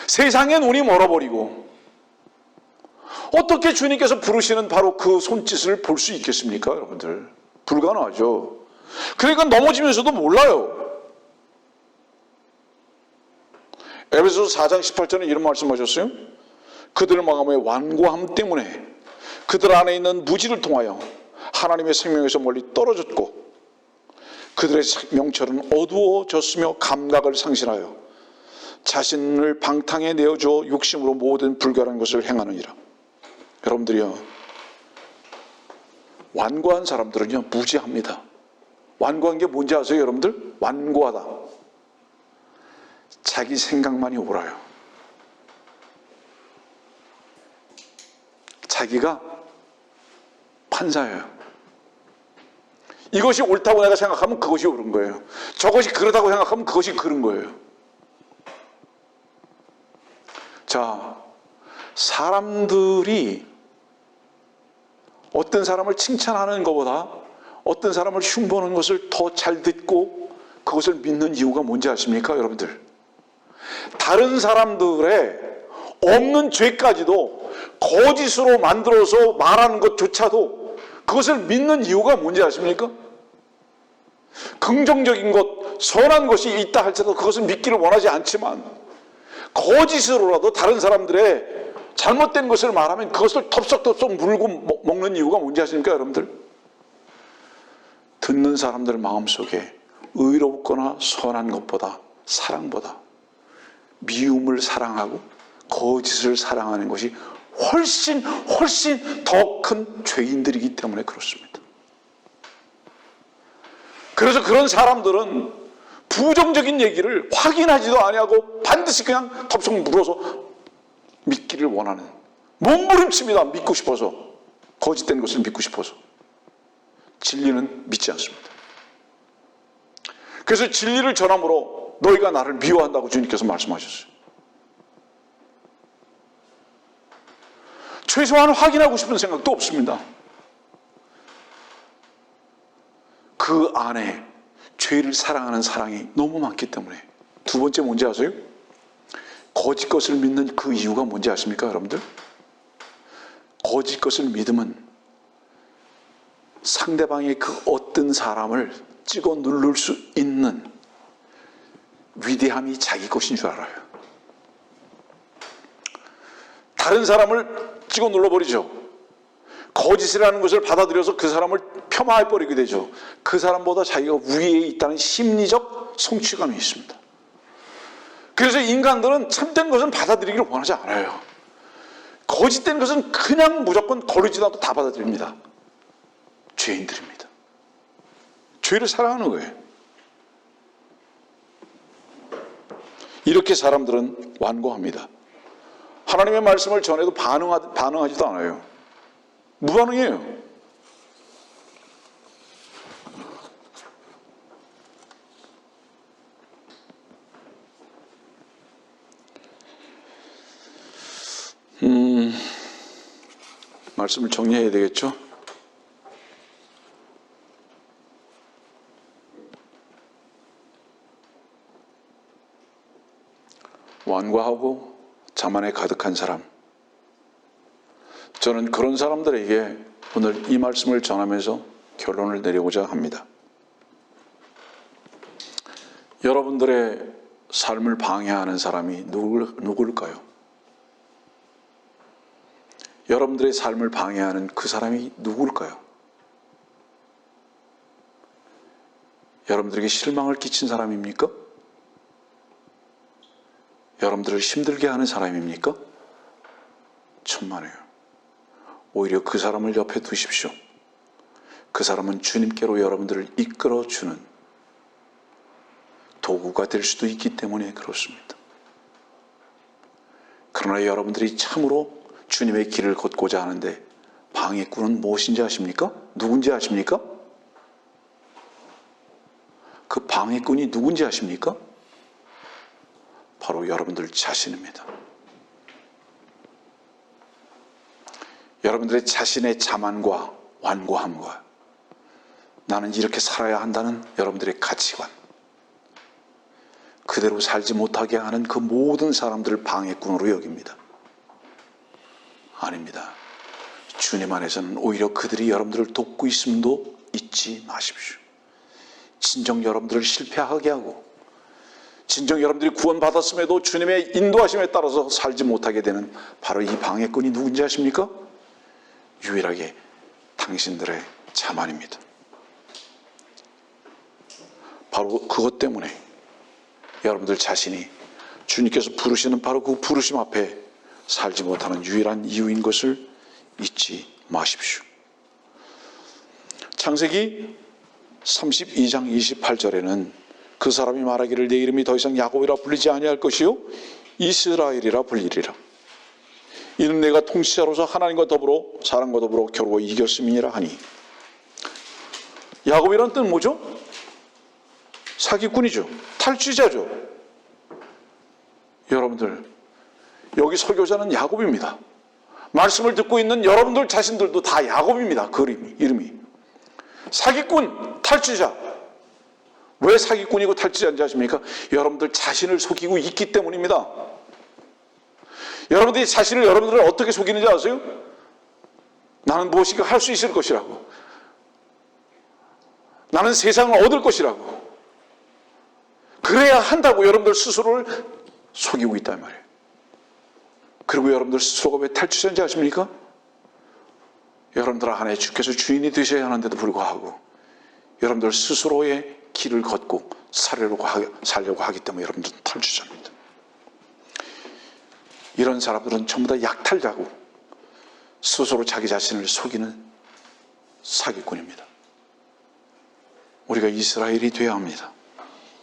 세상의 눈이 멀어버리고, 어떻게 주님께서 부르시는 바로 그 손짓을 볼 수 있겠습니까, 여러분들? 불가능하죠. 그러니까 넘어지면서도 몰라요. 에베소서 4장 18절에 이런 말씀하셨어요. 그들 마음의 완고함 때문에 그들 안에 있는 무지를 통하여 하나님의 생명에서 멀리 떨어졌고, 그들의 명철은 어두워졌으며 감각을 상실하여 자신을 방탕에 내어주어 육심으로 모든 불결한 것을 행하느니라. 여러분들이요, 완고한 사람들은요 무지합니다. 완고한 게 뭔지 아세요, 여러분들? 완고하다, 자기 생각만이 옳아요. 자기가 판사예요. 이것이 옳다고 내가 생각하면 그것이 옳은 거예요. 저것이 그러다고 생각하면 그것이 그른 거예요. 자, 사람들이 어떤 사람을 칭찬하는 것보다 어떤 사람을 흉보는 것을 더 잘 듣고 그것을 믿는 이유가 뭔지 아십니까, 여러분들? 다른 사람들의 없는 죄까지도 거짓으로 만들어서 말하는 것조차도 그것을 믿는 이유가 뭔지 아십니까? 긍정적인 것, 선한 것이 있다 할지라도 그것을 믿기를 원하지 않지만 거짓으로라도 다른 사람들의 잘못된 것을 말하면 그것을 덥석덥석 물고 먹는 이유가 뭔지 아십니까, 여러분들? 듣는 사람들 마음속에 의롭거나 선한 것보다, 사랑보다 미움을 사랑하고 거짓을 사랑하는 것이 훨씬 더 큰 죄인들이기 때문에 그렇습니다. 그래서 그런 사람들은 부정적인 얘기를 확인하지도 아니하고 반드시 그냥 덥석 물어서 믿기를 원하는, 몸부림칩니다. 믿고 싶어서, 거짓된 것을 믿고 싶어서. 진리는 믿지 않습니다. 그래서 진리를 전함으로 너희가 나를 미워한다고 주님께서 말씀하셨어요. 최소한 확인하고 싶은 생각도 없습니다. 그 안에 죄를 사랑하는 사랑이 너무 많기 때문에. 두 번째 뭔지 아세요? 거짓 것을 믿는 그 이유가 뭔지 아십니까, 여러분들? 거짓 것을 믿으면 상대방의 그 어떤 사람을 찍어 누를 수 있는 위대함이 자기 것인 줄 알아요. 다른 사람을 찍어 눌러버리죠. 거짓이라는 것을 받아들여서 그 사람을 폄하해버리게 되죠. 그 사람보다 자기가 위에 있다는 심리적 성취감이 있습니다. 그래서 인간들은 참된 것은 받아들이기를 원하지 않아요. 거짓된 것은 그냥 무조건 거르지도 않고 다 받아들입니다. 죄인들입니다. 죄를 사랑하는 거예요. 이렇게 사람들은 완고합니다. 하나님의 말씀을 전해도 반응하지도 않아요. 무반응이에요. 말씀을 정리해야 되겠죠? 완고하고 자만에 가득한 사람, 저는 그런 사람들에게 오늘 이 말씀을 전하면서 결론을 내리고자 합니다. 여러분들의 삶을 방해하는 사람이 누굴까요? 여러분들의 삶을 방해하는 그 사람이 누굴까요? 여러분들에게 실망을 끼친 사람입니까? 여러분들을 힘들게 하는 사람입니까? 천만에요. 오히려 그 사람을 옆에 두십시오. 그 사람은 주님께로 여러분들을 이끌어주는 도구가 될 수도 있기 때문에 그렇습니다. 그러나 여러분들이 참으로 주님의 길을 걷고자 하는데 방해꾼은 무엇인지 아십니까? 누군지 아십니까? 그 방해꾼이 누군지 아십니까? 바로 여러분들 자신입니다. 여러분들의 자신의 자만과 완고함과 나는 이렇게 살아야 한다는 여러분들의 가치관, 그대로 살지 못하게 하는 그 모든 사람들을 방해꾼으로 여깁니다. 아닙니다. 주님 안에서는 오히려 그들이 여러분들을 돕고 있음도 잊지 마십시오. 진정 여러분들을 실패하게 하고 진정 여러분들이 구원받았음에도 주님의 인도하심에 따라서 살지 못하게 되는 바로 이 방해꾼이 누군지 아십니까? 유일하게 당신들의 자만입니다. 바로 그것 때문에 여러분들 자신이 주님께서 부르시는 바로 그 부르심 앞에 살지 못하는 유일한 이유인 것을 잊지 마십시오. 창세기 32장 28절에는 그 사람이 말하기를 내 이름이 더 이상 야곱이라 불리지 아니할 것이요 이스라엘이라 불리리라. 이는 내가 통치자로서 하나님과 더불어 사람과 더불어 겨루어 이겼음이니라 하니. 야곱이라는 뜻은 뭐죠? 사기꾼이죠. 탈취자죠. 여러분들, 여기 설교자는 야곱입니다. 말씀을 듣고 있는 여러분들 자신들도 다 야곱입니다. 그 이름이. 사기꾼, 탈취자. 왜 사기꾼이고 탈취자인지 아십니까? 여러분들 자신을 속이고 있기 때문입니다. 여러분들이 자신을 여러분들을 어떻게 속이는지 아세요? 나는 무엇인가 할 수 있을 것이라고. 나는 세상을 얻을 것이라고. 그래야 한다고 여러분들 스스로를 속이고 있단 말이에요. 그리고 여러분들 스스로가 왜 탈취자인지 아십니까? 여러분들 안에 주께서 주인이 되셔야 하는데도 불구하고 여러분들 스스로의 길을 걷고 살려고 하기 때문에 여러분들은 탈취자입니다. 이런 사람들은 전부 다 약탈자고 스스로 자기 자신을 속이는 사기꾼입니다. 우리가 이스라엘이 되어야 합니다.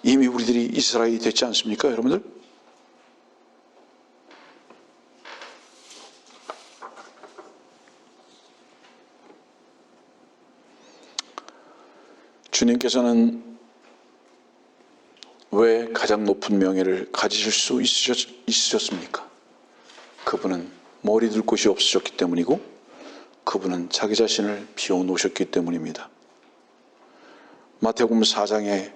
이미 우리들이 이스라엘이 됐지 않습니까, 여러분들? 주님께서는 왜 가장 높은 명예를 가지실 수 있으셨습니까? 그분은 머리 둘 곳이 없으셨기 때문이고 그분은 자기 자신을 비워놓으셨기 때문입니다. 마태복음 4장에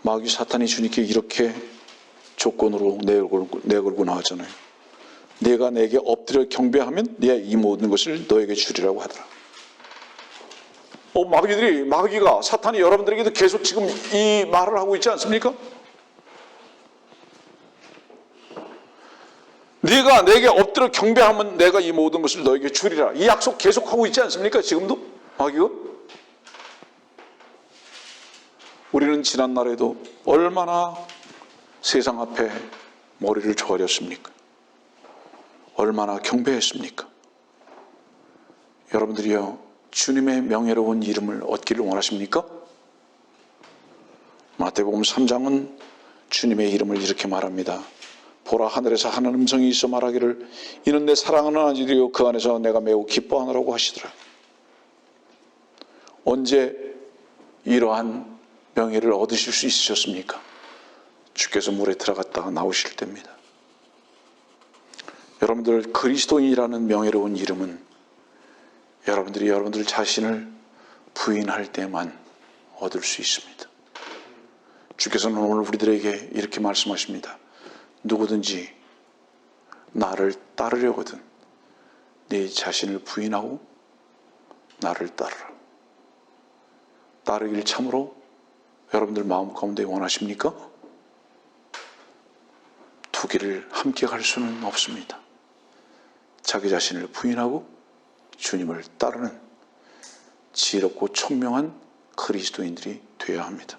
마귀 사탄이 주님께 이렇게 조건으로 내걸고 나왔잖아요. 내가 내게 엎드려 경배하면 내가 이 모든 것을 너에게 주리라고 하더라. 마귀가 사탄이 여러분들에게도 계속 지금 이 말을 하고 있지 않습니까? 네가 내게 엎드려 경배하면 내가 이 모든 것을 너에게 주리라. 이 약속 계속하고 있지 않습니까? 지금도 마귀가. 우리는 지난날에도 얼마나 세상 앞에 머리를 조아렸습니까? 얼마나 경배했습니까? 여러분들이요, 주님의 명예로운 이름을 얻기를 원하십니까? 마태복음 3장은 주님의 이름을 이렇게 말합니다. 보라, 하늘에서 하는 음성이 있어 말하기를 이는 내 사랑하는 아들이요 그 안에서 내가 매우 기뻐하노라고 하시더라. 언제 이러한 명예를 얻으실 수 있으셨습니까? 주께서 물에 들어갔다가 나오실 때입니다. 여러분들, 그리스도인이라는 명예로운 이름은 여러분들이 여러분들 자신을 부인할 때만 얻을 수 있습니다. 주께서는 오늘 우리들에게 이렇게 말씀하십니다. 누구든지 나를 따르려거든 네 자신을 부인하고 나를 따르라. 따르기를 참으로 여러분들 마음 가운데 원하십니까? 두 길을 함께 갈 수는 없습니다. 자기 자신을 부인하고 주님을 따르는 지혜롭고 총명한 그리스도인들이 되어야 합니다.